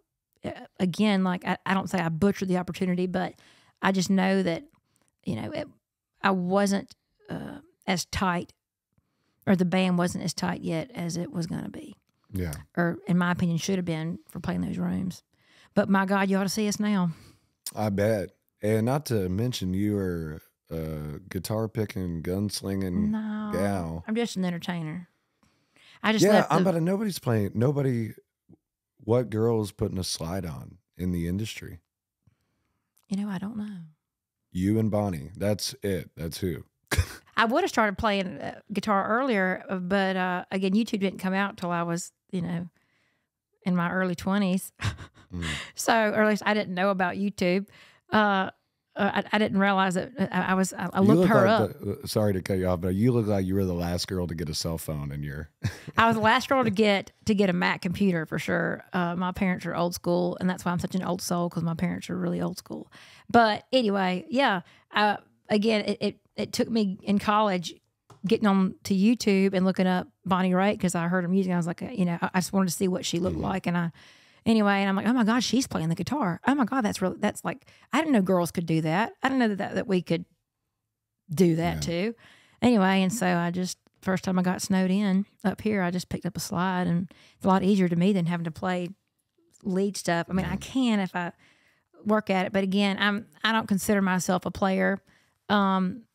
again, like I don't say I butchered the opportunity, but I just know that, you know, I wasn't as tight, or the band wasn't as tight yet as it was going to be. Yeah. Or in my opinion, should have been for playing those rooms. But my God, you ought to see us now. I bet. And not to mention, you are guitar picking, gunslinging gal. I'm just an entertainer. I just but nobody's playing. What girl is putting a slide on in the industry? You know, I don't know. You and Bonnie. That's it. That's who. I would have started playing guitar earlier, but again, YouTube didn't come out till I was, you know, in my early 20s. So, or at least I didn't know about YouTube. I didn't realize that I looked her up. Sorry to cut you off, but you look like you were the last girl to get a cell phone in your. I was the last girl to get a Mac computer for sure. My parents are old school, and that's why I'm such an old soul, because my parents are really old school. But anyway, yeah. Again, it took me in college getting on to YouTube and looking up Bonnie Raitt because I heard her music. And I was like, you know, I just wanted to see what she looked like, and Anyway, and I'm like, oh my God, she's playing the guitar. Oh my God, that's like, I didn't know girls could do that. I didn't know that we could do that too. Anyway, and so I just, first time I got snowed in up here, I just picked up a slide, and it's a lot easier to me than having to play lead stuff. I mean, I can if I work at it, but again, I don't consider myself a player.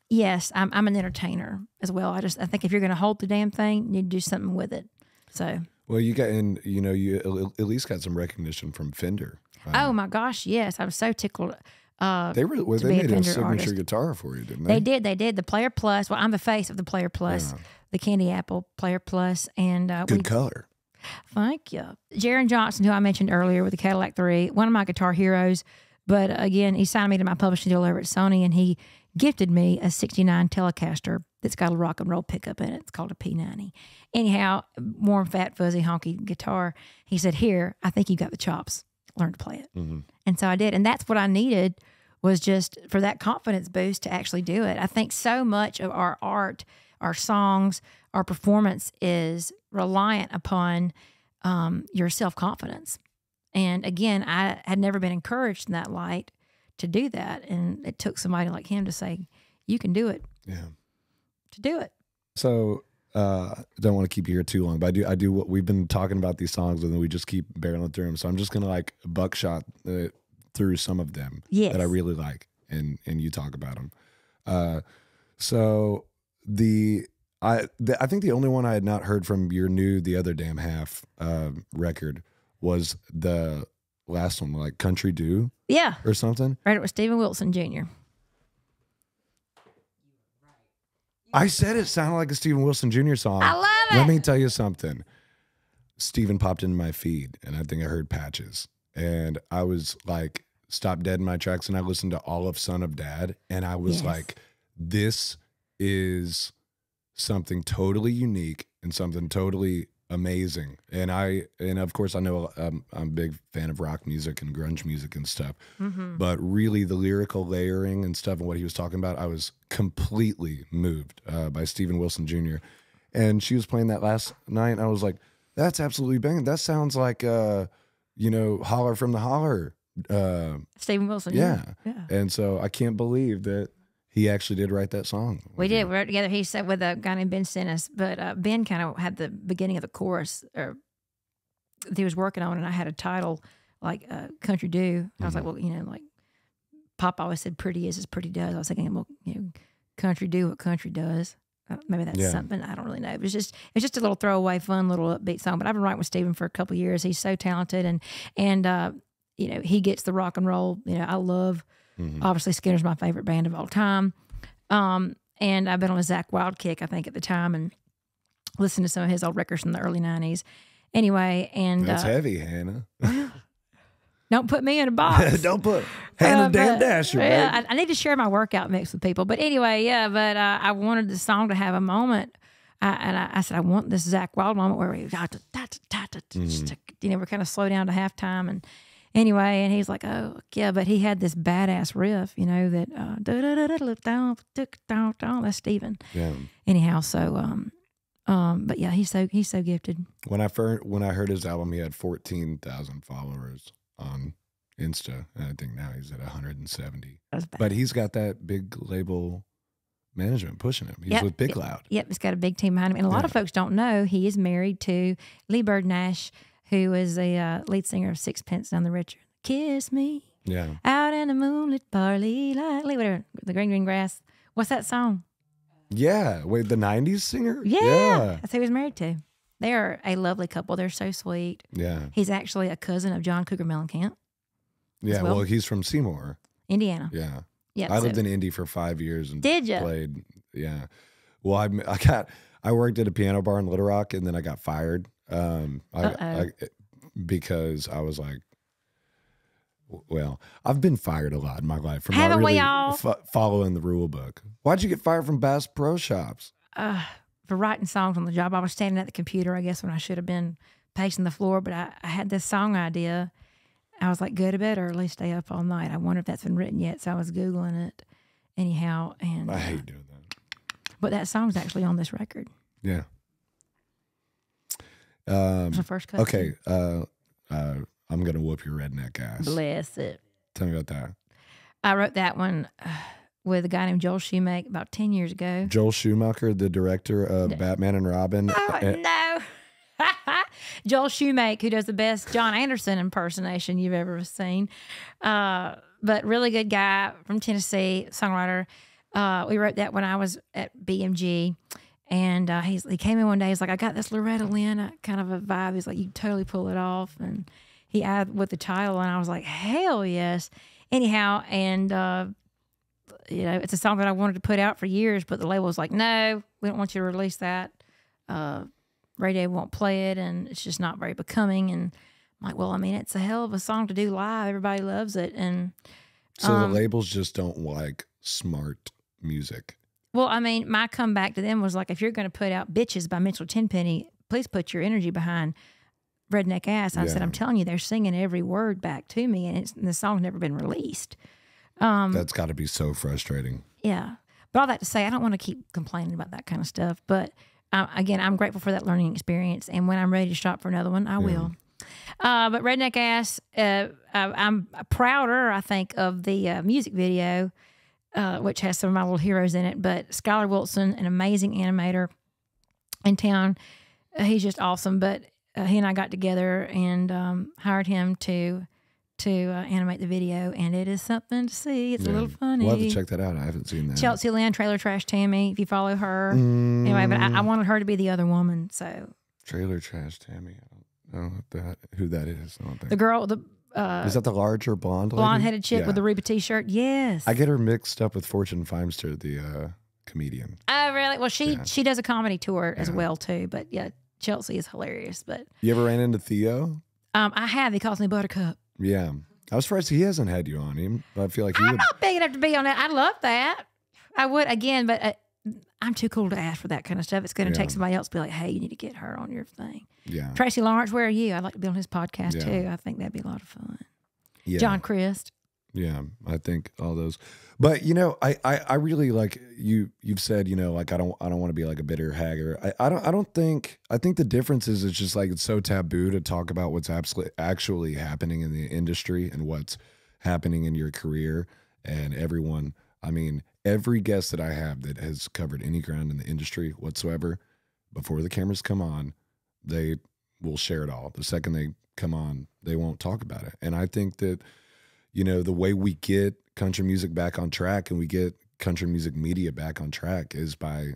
Yes, I'm an entertainer as well. I think if you're going to hold the damn thing, you need to do something with it. So. Well, you got, and you know, you at least got some recognition from Fender. Oh my gosh, yes! I'm so tickled. They made a signature guitar for you, didn't they? They did. The Player Plus. Well, I'm the face of the Player Plus, the Candy Apple Player Plus, and good color. Thank you, Jaron Johnston, who I mentioned earlier with the Cadillac 3, one of my guitar heroes. But again, he signed me to my publishing deal over at Sony, and he gifted me a '69 Telecaster that's got a rock and roll pickup in it. It's called a P90. Anyhow, warm, fat, fuzzy, honky guitar. He said, "Here, I think you got the chops. Learn to play it." And so I did. And that's what I needed, was just for that confidence boost to actually do it. I think so much of our art, our songs, our performance is reliant upon your self-confidence. And again, I had never been encouraged in that light to do that. And it took somebody like him to say, you can do it. Yeah. To do it. So I don't want to keep you here too long, but I do what we've been talking about these songs, and then we just keep barreling through them. So I'm just going to like buckshot through some of them that I really like, and you talk about them. So I think the only one I had not heard from your new The Other Damn Half record was the last one, like Country Do. Yeah. Or something. Right, it was Stephen Wilson Jr. I said it sounded like a Stephen Wilson Jr. song. I love it. Let me tell you something. Stephen popped into my feed, and I think I heard Patches. And I was like, stopped dead in my tracks, and I listened to all of Son of Dad, and I was like, this is something totally unique and something totally amazing. And of course I know I'm a big fan of rock music and grunge music and stuff, but really the lyrical layering and stuff and what he was talking about, I was completely moved by Stephen Wilson Jr. And she was playing that last night, and I was like, that's absolutely banging. That sounds like you know, Holler from the Holler. Stephen Wilson. Yeah. And so I can't believe that He actually did write that song. We did. We wrote together. He said with a guy named Ben Sinnis, but Ben kind of had the beginning of the chorus, or he was working on, and I had a title like Country Do. I was like, well, like Pop always said, "Pretty is as pretty does." I was thinking, well, country do what country does. Maybe that's something, I don't really know. It's just a little throwaway, fun little upbeat song. But I've been writing with Stephen for a couple of years. He's so talented, and he gets the rock and roll. I love. Obviously, Skinner's my favorite band of all time. And I've been on a Zakk Wylde kick, I think, at the time, and listened to some of his old records from the early 90s. Anyway, and that's heavy, Hannah. Don't put me in a box. Don't put Hannah Dan Dasher. Yeah, I need to share my workout mix with people. But anyway, but I wanted the song to have a moment. I said, I want this Zakk Wylde moment where we, we're kind of slow down to halftime. And anyway, and he's like, oh, yeah, but he had this badass riff, that's Stephen. Yeah. Anyhow, so, but yeah, he's so gifted. When I heard his album, he had 14,000 followers on Insta, and I think now he's at 170. But he's got that big label management pushing him. He's with Big Loud. Yep, he's got a big team behind him. And a lot of folks don't know he is married to Lee Bird Nash, who is the lead singer of Sixpence None the Richer. Kiss me. Yeah. Out in the moonlit parley, lightly, whatever. The green, green grass. What's that song? Yeah. Wait, the 90s singer? Yeah. That's who he was married to. They are a lovely couple. They're so sweet. Yeah. He's actually a cousin of John Cougar Mellencamp. Yeah, well, he's from Seymour. Indiana. Yeah. Yeah. I lived in Indy for 5 years and did you? Played. Yeah. Well, I worked at a piano bar in Little Rock, and then I got fired. Because I was like, well, I've been fired a lot in my life for not really following the rule book. Why'd you get fired from Bass Pro Shops? For writing songs on the job. I was standing at the computer, I guess, when I should have been pacing the floor, but I had this song idea. I was like, go to bed early, stay up all night. I wonder if that's been written yet, so I was Googling it anyhow. And I hate doing that. But that song's actually on this record. Yeah. It's the first cut. Okay. I'm going to whoop your redneck ass. Bless it. Tell me about that. I wrote that one with a guy named Joel Schumacher about 10 years ago. Joel Schumacher, the director of Batman and Robin. Oh, no. Joel Schumacher, who does the best John Anderson impersonation you've ever seen. But really good guy from Tennessee, songwriter. We wrote that when I was at BMG. And he came in one day. He's like, I got this Loretta Lynn kind of a vibe. He's like, you can totally pull it off. And he added with the title, and I was like, hell yes. Anyhow, and it's a song that I wanted to put out for years, but the label was like, no, we don't want you to release that. Radio won't play it, and it's just not very becoming. And I'm like, well, I mean, it's a hell of a song to do live. Everybody loves it. And so the labels just don't like smart music. Well, I mean, my comeback to them was like, if you're going to put out Bitches by Mitchell Tenpenny, please put your energy behind Redneck Ass. I said, I'm telling you, they're singing every word back to me, and the song's never been released. That's got to be so frustrating. Yeah. But all that to say, I don't want to keep complaining about that kind of stuff. But again, I'm grateful for that learning experience. And when I'm ready to shop for another one, I will. But Redneck Ass, I'm prouder, I think, of the music video, which has some of my little heroes in it. But Skylar Wilson, an amazing animator in town, he's just awesome. But he and I got together and hired him to animate the video, and it is something to see. It's a little funny. We'll have to check that out. I haven't seen that. Chelsea Lynn, Trailer Trash Tammy, if you follow her. Anyway, but I wanted her to be the other woman. So Trailer Trash Tammy. I don't know who that is. I don't think. The girl, is that the larger blonde lady? Blonde-headed chick with the Reba T-shirt? Yes. I get her mixed up with Fortune Feimster, the comedian. Oh, really? Well, she does a comedy tour as well, too. But, yeah, Chelsea is hilarious. But you ever ran into Theo? I have. He calls me Buttercup. Yeah. I was surprised he hasn't had you on him. But I feel like I'm not big enough to be on that. I love that. I would, again, but I'm too cool to ask for that kind of stuff. It's going to take somebody else to be like, hey, you need to get her on your thing. Yeah. Tracy Lawrence, where are you? I'd like to be on his podcast, too. I think that'd be a lot of fun. Yeah. John Christ. Yeah, I think all those. But I really like you've said, like I don't want to be like a bitter hagger. I think the difference is it's just like it's so taboo to talk about what's actually happening in the industry and what's happening in your career. And everyone, I mean, every guest that I have that has covered any ground in the industry whatsoever, before the cameras come on, they will share it all. The second they come on, they won't talk about it. And I think that, the way we get country music back on track and we get country music media back on track is by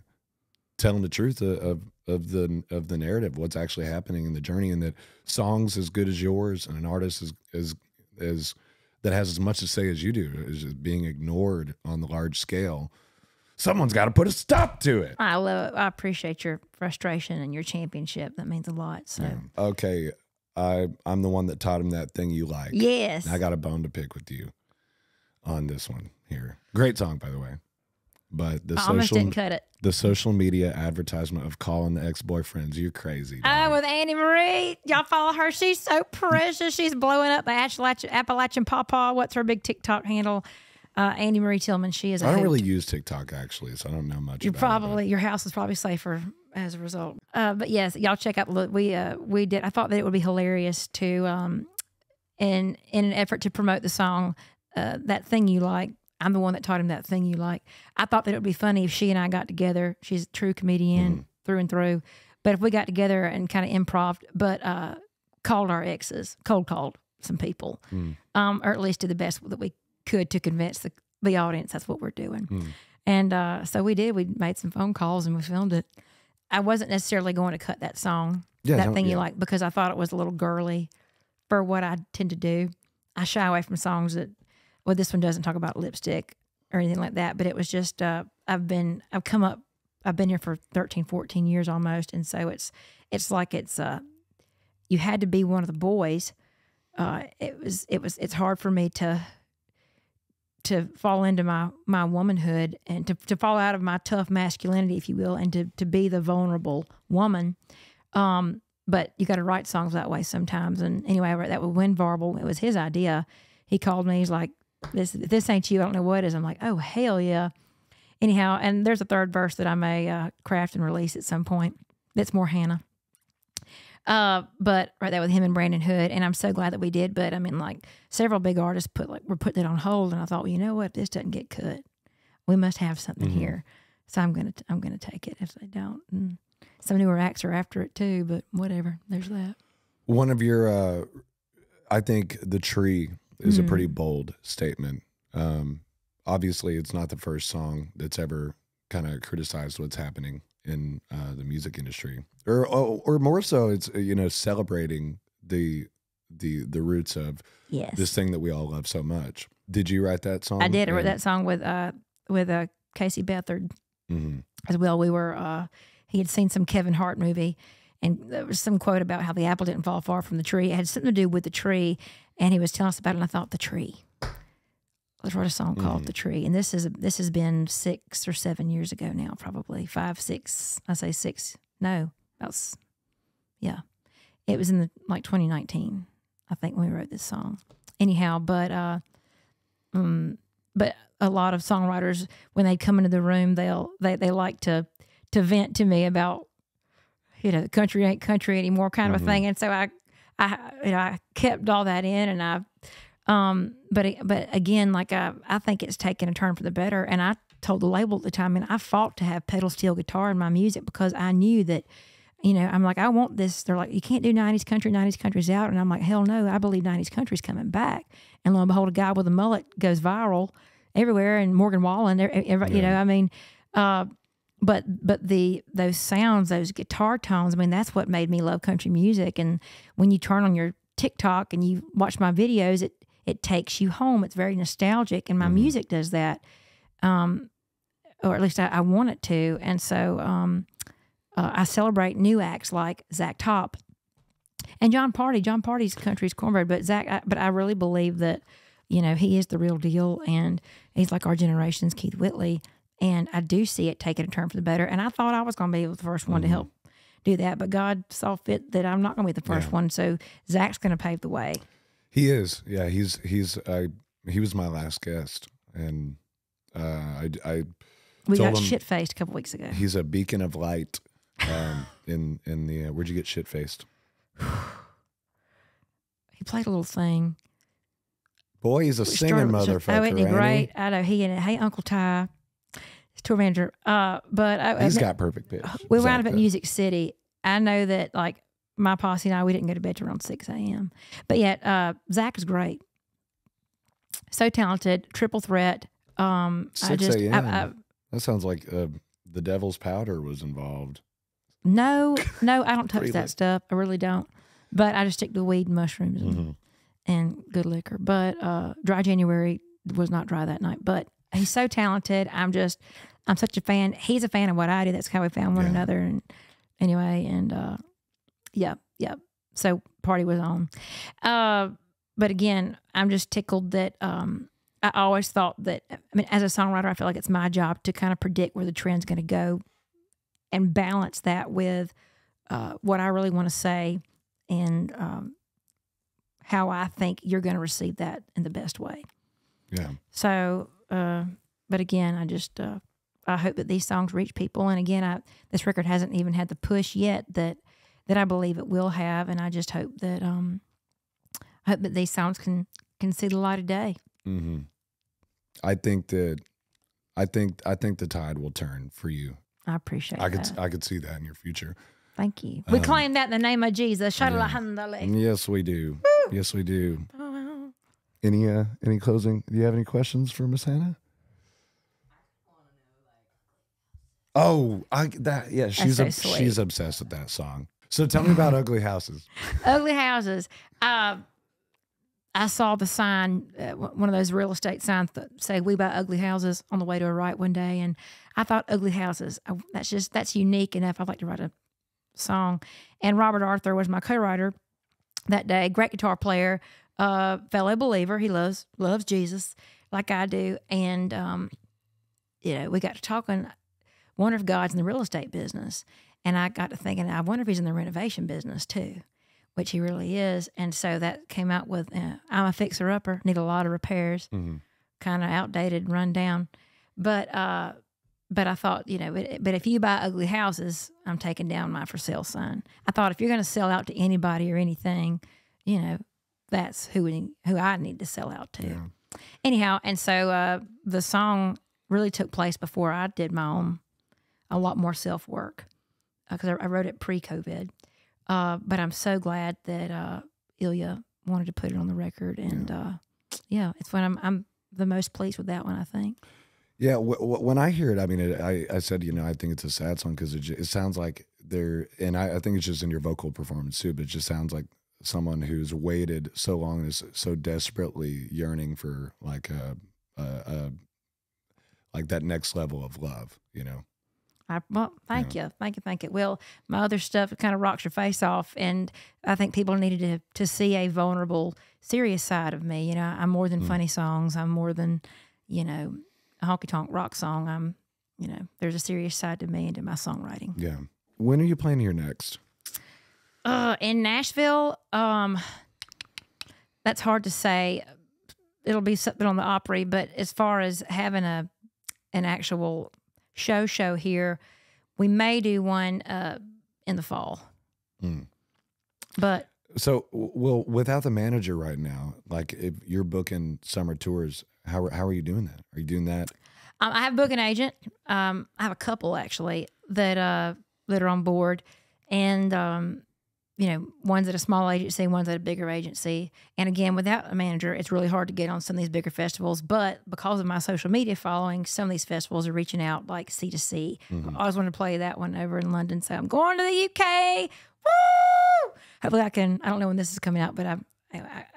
telling the truth of the narrative, what's actually happening in the journey, and that songs as good as yours and an artist as that has as much to say as you do is just being ignored on the large scale. Someone's got to put a stop to it. I love it. I appreciate your frustration and your championship. That means a lot. So okay, I'm the one that taught him that thing you like. yes, I got a bone to pick with you on this one here. Great song, by the way. But I almost didn't cut it. The social media advertisement of calling the ex-boyfriends, you're crazy. Oh, with Annie Marie. Y'all follow her. She's so precious. She's blowing up the Appalachian Pawpaw. What's her big TikTok handle? Annie Marie Tillman. She is a I don't hoot. really use TikTok, actually, so I don't know much about it. Your house is probably safer as a result. But yes, y'all check out. We did. I thought that it would be hilarious to, in an effort to promote the song, That Thing You Like. I'm the one that taught him That Thing You Like. I thought that it would be funny if she and I got together. She's a true comedian through and through. But if we got together and kind of improv, but called our exes, cold called some people, or at least did the best that we could to convince the audience that's what we're doing. And so we did. We made some phone calls and we filmed it. I wasn't necessarily going to cut that song, That Thing You Like, because I thought it was a little girly for what I tend to do. I shy away from songs that, well, this one doesn't talk about lipstick or anything like that, but it was just, I've been here for 13, 14 years almost. And so it's like you had to be one of the boys. It's hard for me to fall into my womanhood and to fall out of my tough masculinity, if you will, and to be the vulnerable woman. But you got to write songs that way sometimes. And anyway, I wrote that with Win Varble. It was his idea. He called me. He's like, this ain't you. I don't know what it is. I'm like, oh, hell yeah. Anyhow, and there's a third verse that I may craft and release at some point. That's more Hannah. But right there with him and Brandon Hood, and I'm so glad that we did. But I mean, like several big artists were putting it on hold, and I thought, well, you know what, if this doesn't get cut, we must have something here. So I'm gonna take it if they don't. And some newer acts are after it too, but whatever. There's that. One of your, I think the tree is a pretty bold statement. Obviously, it's not the first song that's ever kind of criticized what's happening in the music industry, or more so, it's celebrating the roots of this thing that we all love so much. Did you write that song? I did. I wrote that song with Casey Beathard as well. We were he had seen some Kevin Hart movie, and there was some quote about how the apple didn't fall far from the tree. It had something to do with the tree, and he was telling us about it. And I thought, the tree. Let's write a song called "The Tree," and this has been 6 or 7 years ago now, probably 5, 6. I say 6. No, yeah. It was in 2019, I think, when we wrote this song. Anyhow, but a lot of songwriters, when they come into the room, they like to vent to me about the country ain't country anymore kind of a thing, and so I kept all that in, and but again, like I think it's taken a turn for the better. And I told the label at the time, and I fought to have pedal steel guitar in my music because I knew that, I'm like, I want this. They're like, you can't do 90s country, 90s country's out. And I'm like, hell no, I believe 90s country's coming back. And lo and behold, a guy with a mullet goes viral everywhere, and Morgan Wallen, but those sounds, those guitar tones, I mean, that's what made me love country music. And when you turn on your TikTok and you watch my videos, it takes you home. It's very nostalgic, and my music does that, or at least I want it to. And so I celebrate new acts like Zach Top and John Party. John Party's country's cornbread, but but I really believe that he is the real deal, and he's like our generation's Keith Whitley. And I do see it taking a turn for the better. And I thought I was going to be the first one to help do that, but God saw fit that I'm not going to be the first one. So Zach's going to pave the way. He is, yeah. He was my last guest, and we got shit faced a couple weeks ago. He's a beacon of light. In the where'd you get shit faced? He played a little thing. Boy, he's a singing motherfucker. Oh, isn't he great? I know he and Hey Uncle Ty. tour manager. But He's got perfect pitch. we wound up at Music City. I know that like my posse and I, we didn't go to bed till around 6 a.m. But yet, Zach is great. So talented, triple threat. 6 a.m. That sounds like the Devil's Powder was involved. No, I don't touch that stuff. I really don't. But I just stick to weed and mushrooms and good liquor. But Dry January was not dry that night. But he's so talented. I'm such a fan. He's a fan of what I do. That's how we found one another. And anyway, and yeah. So party was on. But again, I'm just tickled that I always thought that, I mean, as a songwriter, I feel like it's my job to kind of predict where the trend's going to go and balance that with what I really want to say and how I think you're going to receive that in the best way. Yeah. So, but again, I hope that these songs reach people. And again, this record hasn't even had the push yet that I believe it will have. And I just hope that these songs can see the light of day. Mm-hmm. I think the tide will turn for you. I appreciate that. I could see that in your future. Thank you. We claim that in the name of Jesus. Yes, we do. Woo! Yes, we do. Any closing? Do you have any questions for Miss Hannah? She's obsessed with that song. So tell me about Ugly Houses. Ugly Houses. I saw the sign, one of those real estate signs that say "We Buy Ugly Houses" on the way to a right one day, and I thought Ugly Houses. That's unique enough. I'd like to write a song. And Robert Arthur was my co-writer that day. Great guitar player, fellow believer. He loves Jesus like I do, and we got to talking. Wonder if God's in the real estate business, and I got to thinking, I wonder if he's in the renovation business too, which he really is. And so that came out with, I'm a fixer-upper, need a lot of repairs, kind of outdated, run down. But I thought, but if you buy Ugly Houses, I'm taking down my for sale sign. I thought if you're going to sell out to anybody or anything, that's who I need to sell out to. Yeah. Anyhow, and so the song really took place before I did my own, a lot more self-work, because I wrote it pre-COVID. But I'm so glad that Ilya wanted to put it on the record, and it's when I'm the most pleased with that one, I think. Yeah, when I hear it, I mean, I said, I think it's a sad song because it sounds like and I think it's just in your vocal performance too, but it just sounds like someone who's waited so long and is so desperately yearning for like like that next level of love, Thank you. Well, my other stuff kind of rocks your face off, and I think people needed to see a vulnerable, serious side of me. I'm more than funny songs. I'm more than, a honky-tonk rock song. I'm, there's a serious side to me and to my songwriting. Yeah. When are you playing here next? In Nashville, that's hard to say. It'll be something on the Opry, but as far as having an actual show here, we may do one in the fall. But so, well, without the manager right now, like if you're booking summer tours, how are you doing that? Are you doing that? I have a booking agent. I have a couple actually that are on board, and one's at a small agency, one's at a bigger agency. And again, without a manager, it's really hard to get on some of these bigger festivals. But because of my social media following, some of these festivals are reaching out like C2C. I always wanted to play that one over in London. So I'm going to the UK. Woo! Hopefully I don't know when this is coming out, but I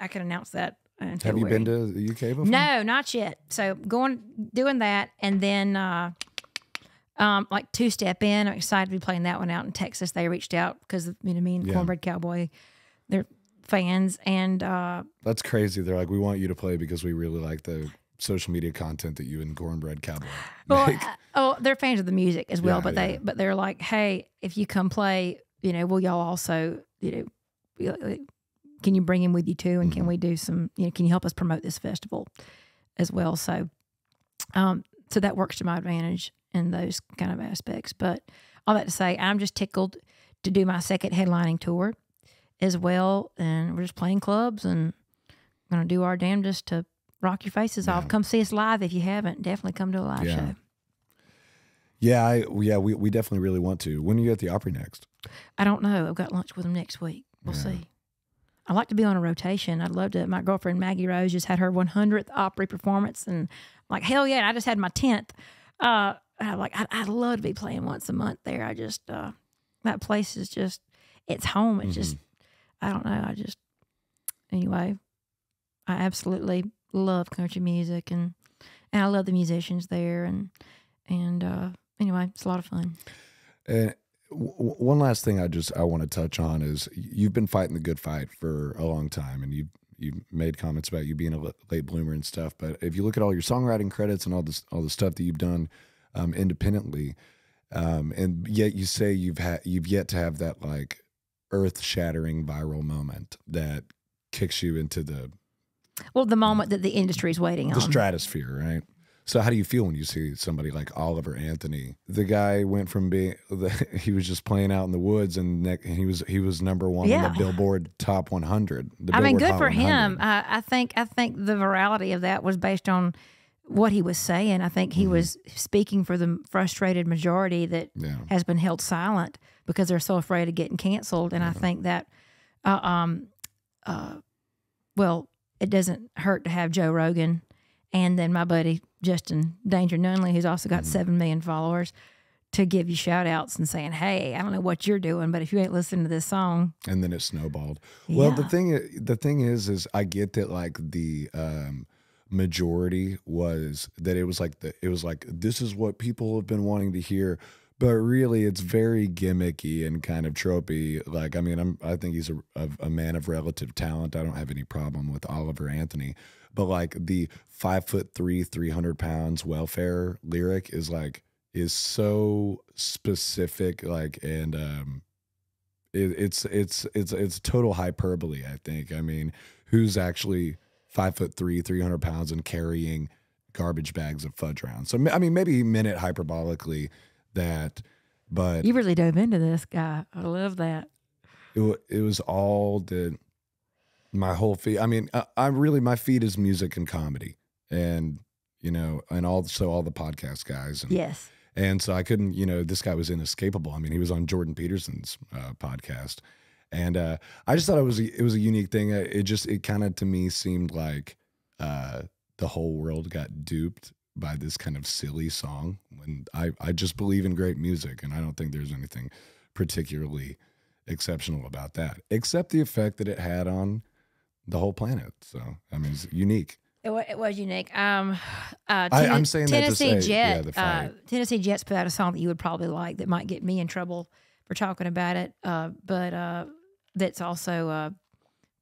can announce that in February. Have you been to the UK before? No, not yet. So doing that. And then like Two Step In, I'm excited to be playing that one out in Texas. They reached out because me and Cornbread Cowboy, they're fans, and that's crazy. They're like, we want you to play because we really like the social media content that you and Cornbread Cowboy make. They're fans of the music as well, but they're like, hey, if you come play, will y'all also, can you bring him with you too, and can we do some, can you help us promote this festival as well? So, so that works to my advantage in those kind of aspects. But all that to say, I'm just tickled to do my second headlining tour as well. And we're just playing clubs and going to do our damnedest to rock your faces off. Come see us live if you haven't. Definitely come to a live show. Yeah, we definitely really want to. When are you at the Opry next? I don't know. I've got lunch with him next week. We'll see. I like to be on a rotation. I'd love to. My girlfriend Maggie Rose just had her 100th Opry performance, and I'm like, hell yeah! I just had my 10th. I'm like, I'd love to be playing once a month there. I just that place is just, it's home. It's just, I don't know. Anyway, I absolutely love country music, and I love the musicians there, and anyway, it's a lot of fun. And one last thing I want to touch on is you've been fighting the good fight for a long time, and you made comments about you being a late bloomer and stuff. But if you look at all your songwriting credits and all the stuff that you've done independently, and yet you say you've yet to have that like earth-shattering viral moment that kicks you into the moment that the industry's waiting on. The stratosphere, right? So how do you feel when you see somebody like Oliver Anthony? The guy went from he was just playing out in the woods, and he was #1 on the Billboard Top 100. I mean, good for him. I think the virality of that was based on what he was saying. I think he was speaking for the frustrated majority that has been held silent because they're so afraid of getting canceled. And I think that, well, it doesn't hurt to have Joe Rogan and then my buddy Justin Danger Nunley, who's also got 7 million followers, to give you shout outs and saying, hey, I don't know what you're doing, but if you ain't listening to this song. And then it snowballed. Well, the thing is I get that like the majority was that it was like this is what people have been wanting to hear, but really it's very gimmicky and kind of tropey. Like, I mean, I think he's a man of relative talent. I don't have any problem with Oliver Anthony, but like the 5'3", 300 pounds welfare lyric is so specific, like, and it's total hyperbole, I think. I mean, who's actually 5'3", 300 pounds and carrying garbage bags of fudge rounds? So I mean, maybe he meant it hyperbolically, but you really dove into this guy. I love that. It was all that. My whole feed. I mean, my feed is music and comedy, and and also all the podcast guys. And, yes. And so I couldn't. This guy was inescapable. I mean, he was on Jordan Peterson's podcast, and I just thought it was a unique thing. It kind of to me seemed like the whole world got duped by this kind of silly song. When I just believe in great music, and I don't think there's anything particularly exceptional about that, except the effect that it had on the whole planet. So I mean, it's unique. It was unique. I'm saying Tennessee Jet. Tennessee Jet's put out a song that you would probably like that might get me in trouble for talking about it, but that's also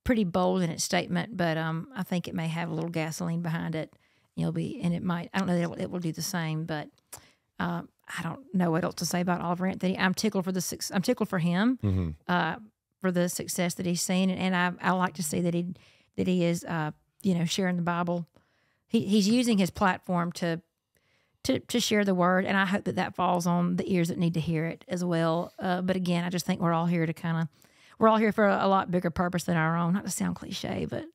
pretty bold in its statement. But I think it may have a little gasoline behind it. It might. I don't know that it will do the same, but I don't know what else to say about Oliver Anthony. I'm tickled for him. For the success that he's seen, and I like to see that he is sharing the Bible. He's using his platform to share the word, and I hope that falls on the ears that need to hear it as well. But again, I just think we're all here for a lot bigger purpose than our own. Not to sound cliche, but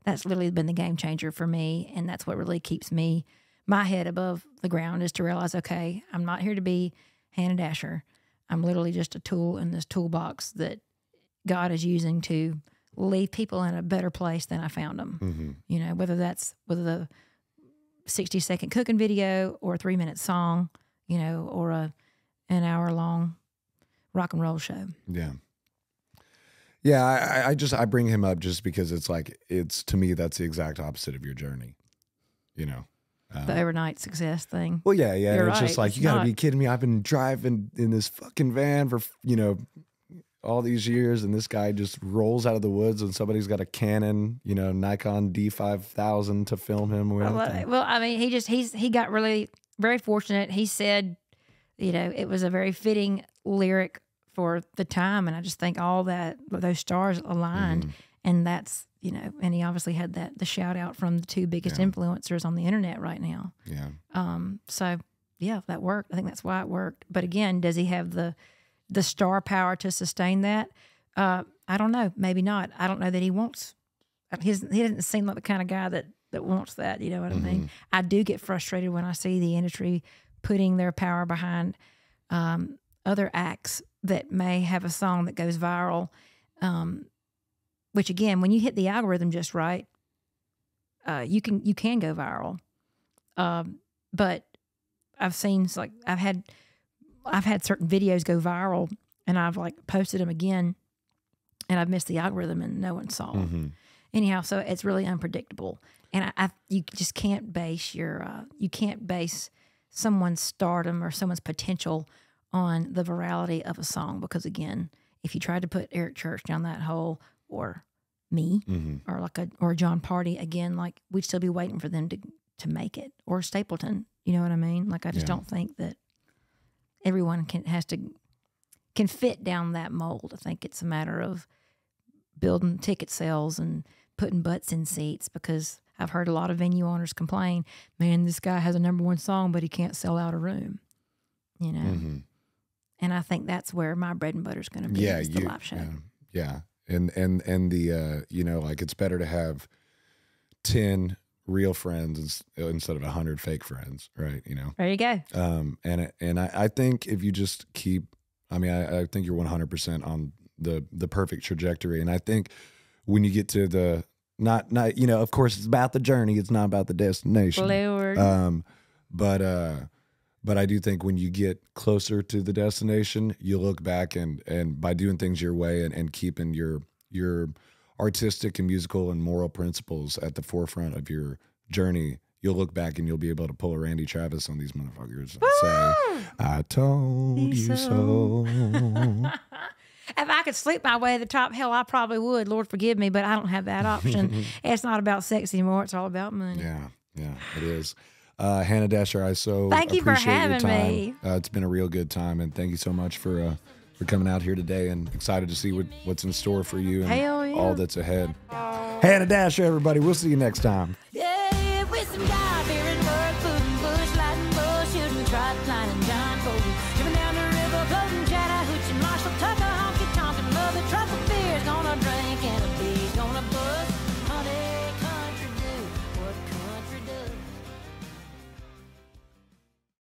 that's literally been the game changer for me, and that's what really keeps my head above the ground, is to realize, okay, I'm not here to be Hannah Dasher. I'm literally just a tool in this toolbox that God is using to leave people in a better place than I found them. Whether that's with a 60-second cooking video or a 3-minute song, or an hour-long rock and roll show. Yeah. Yeah, I bring him up just because to me, that's the exact opposite of your journey, the overnight success thing. Well, yeah. It's right. Just like, you got to be kidding me. I've been driving in this fucking van for, all these years, and this guy just rolls out of the woods, and somebody's got a Canon, Nikon D5000 to film him with. Well, I mean, he got really very fortunate. He said, it was a very fitting lyric for the time, and I just think all those stars aligned, and that's and he obviously had the shout out from the two biggest influencers on the internet right now. Yeah. So yeah, that worked. I think that's why it worked. But again, does he have the star power to sustain that? I don't know. Maybe not. I don't know that he wants. He doesn't seem like the kind of guy that wants that. You know what I mean? I do get frustrated when I see the industry putting their power behind other acts that may have a song that goes viral. Which again, when you hit the algorithm just right, you can go viral. But I've seen like I've had certain videos go viral, and I've like posted them again, and I've missed the algorithm, and no one saw them. Anyhow, so it's really unpredictable, and you just can't base someone's stardom or someone's potential on the virality of a song, because again, if you tried to put Eric Church down that hole, or me, or John Party, again, like we'd still be waiting for them to make it, or Stapleton. You know what I mean? Like I just don't think that everyone can fit down that mold. I think it's a matter of building ticket sales and putting butts in seats, because I've heard a lot of venue owners complain, man, this guy has a #1 song, but he can't sell out a room. You know? And I think that's where my bread and butter is going to be, is the live show. Yeah. And the, you know, like it's better to have 10 real friends instead of 100 fake friends, right? You know? There you go. And I think if you just keep, I mean, I think you're 100% on the perfect trajectory. And I think when you get to the, not, you know, of course it's about the journey. It's not about the destination. Lord. But I do think when you get closer to the destination, you look back and by doing things your way and keeping your artistic and musical and moral principles at the forefront of your journey, you'll look back and you'll be able to pull a Randy Travis on these motherfuckers and say, I told you so. If I could sleep my way to the top, hell, I probably would. Lord forgive me, but I don't have that option. It's not about sex anymore. It's all about money. Yeah, it is. Hannah Dasher, I so thank you for having your time. me. It's been a real good time, and thank you so much for coming out here today, and excited to see what's in store for you and all that's ahead. Hannah Dasher, everybody. We'll see you next time. Yeah, with some guy bearing work, food and bush, lighting bull, shooting trot, line and John Colton, driven down the river, floating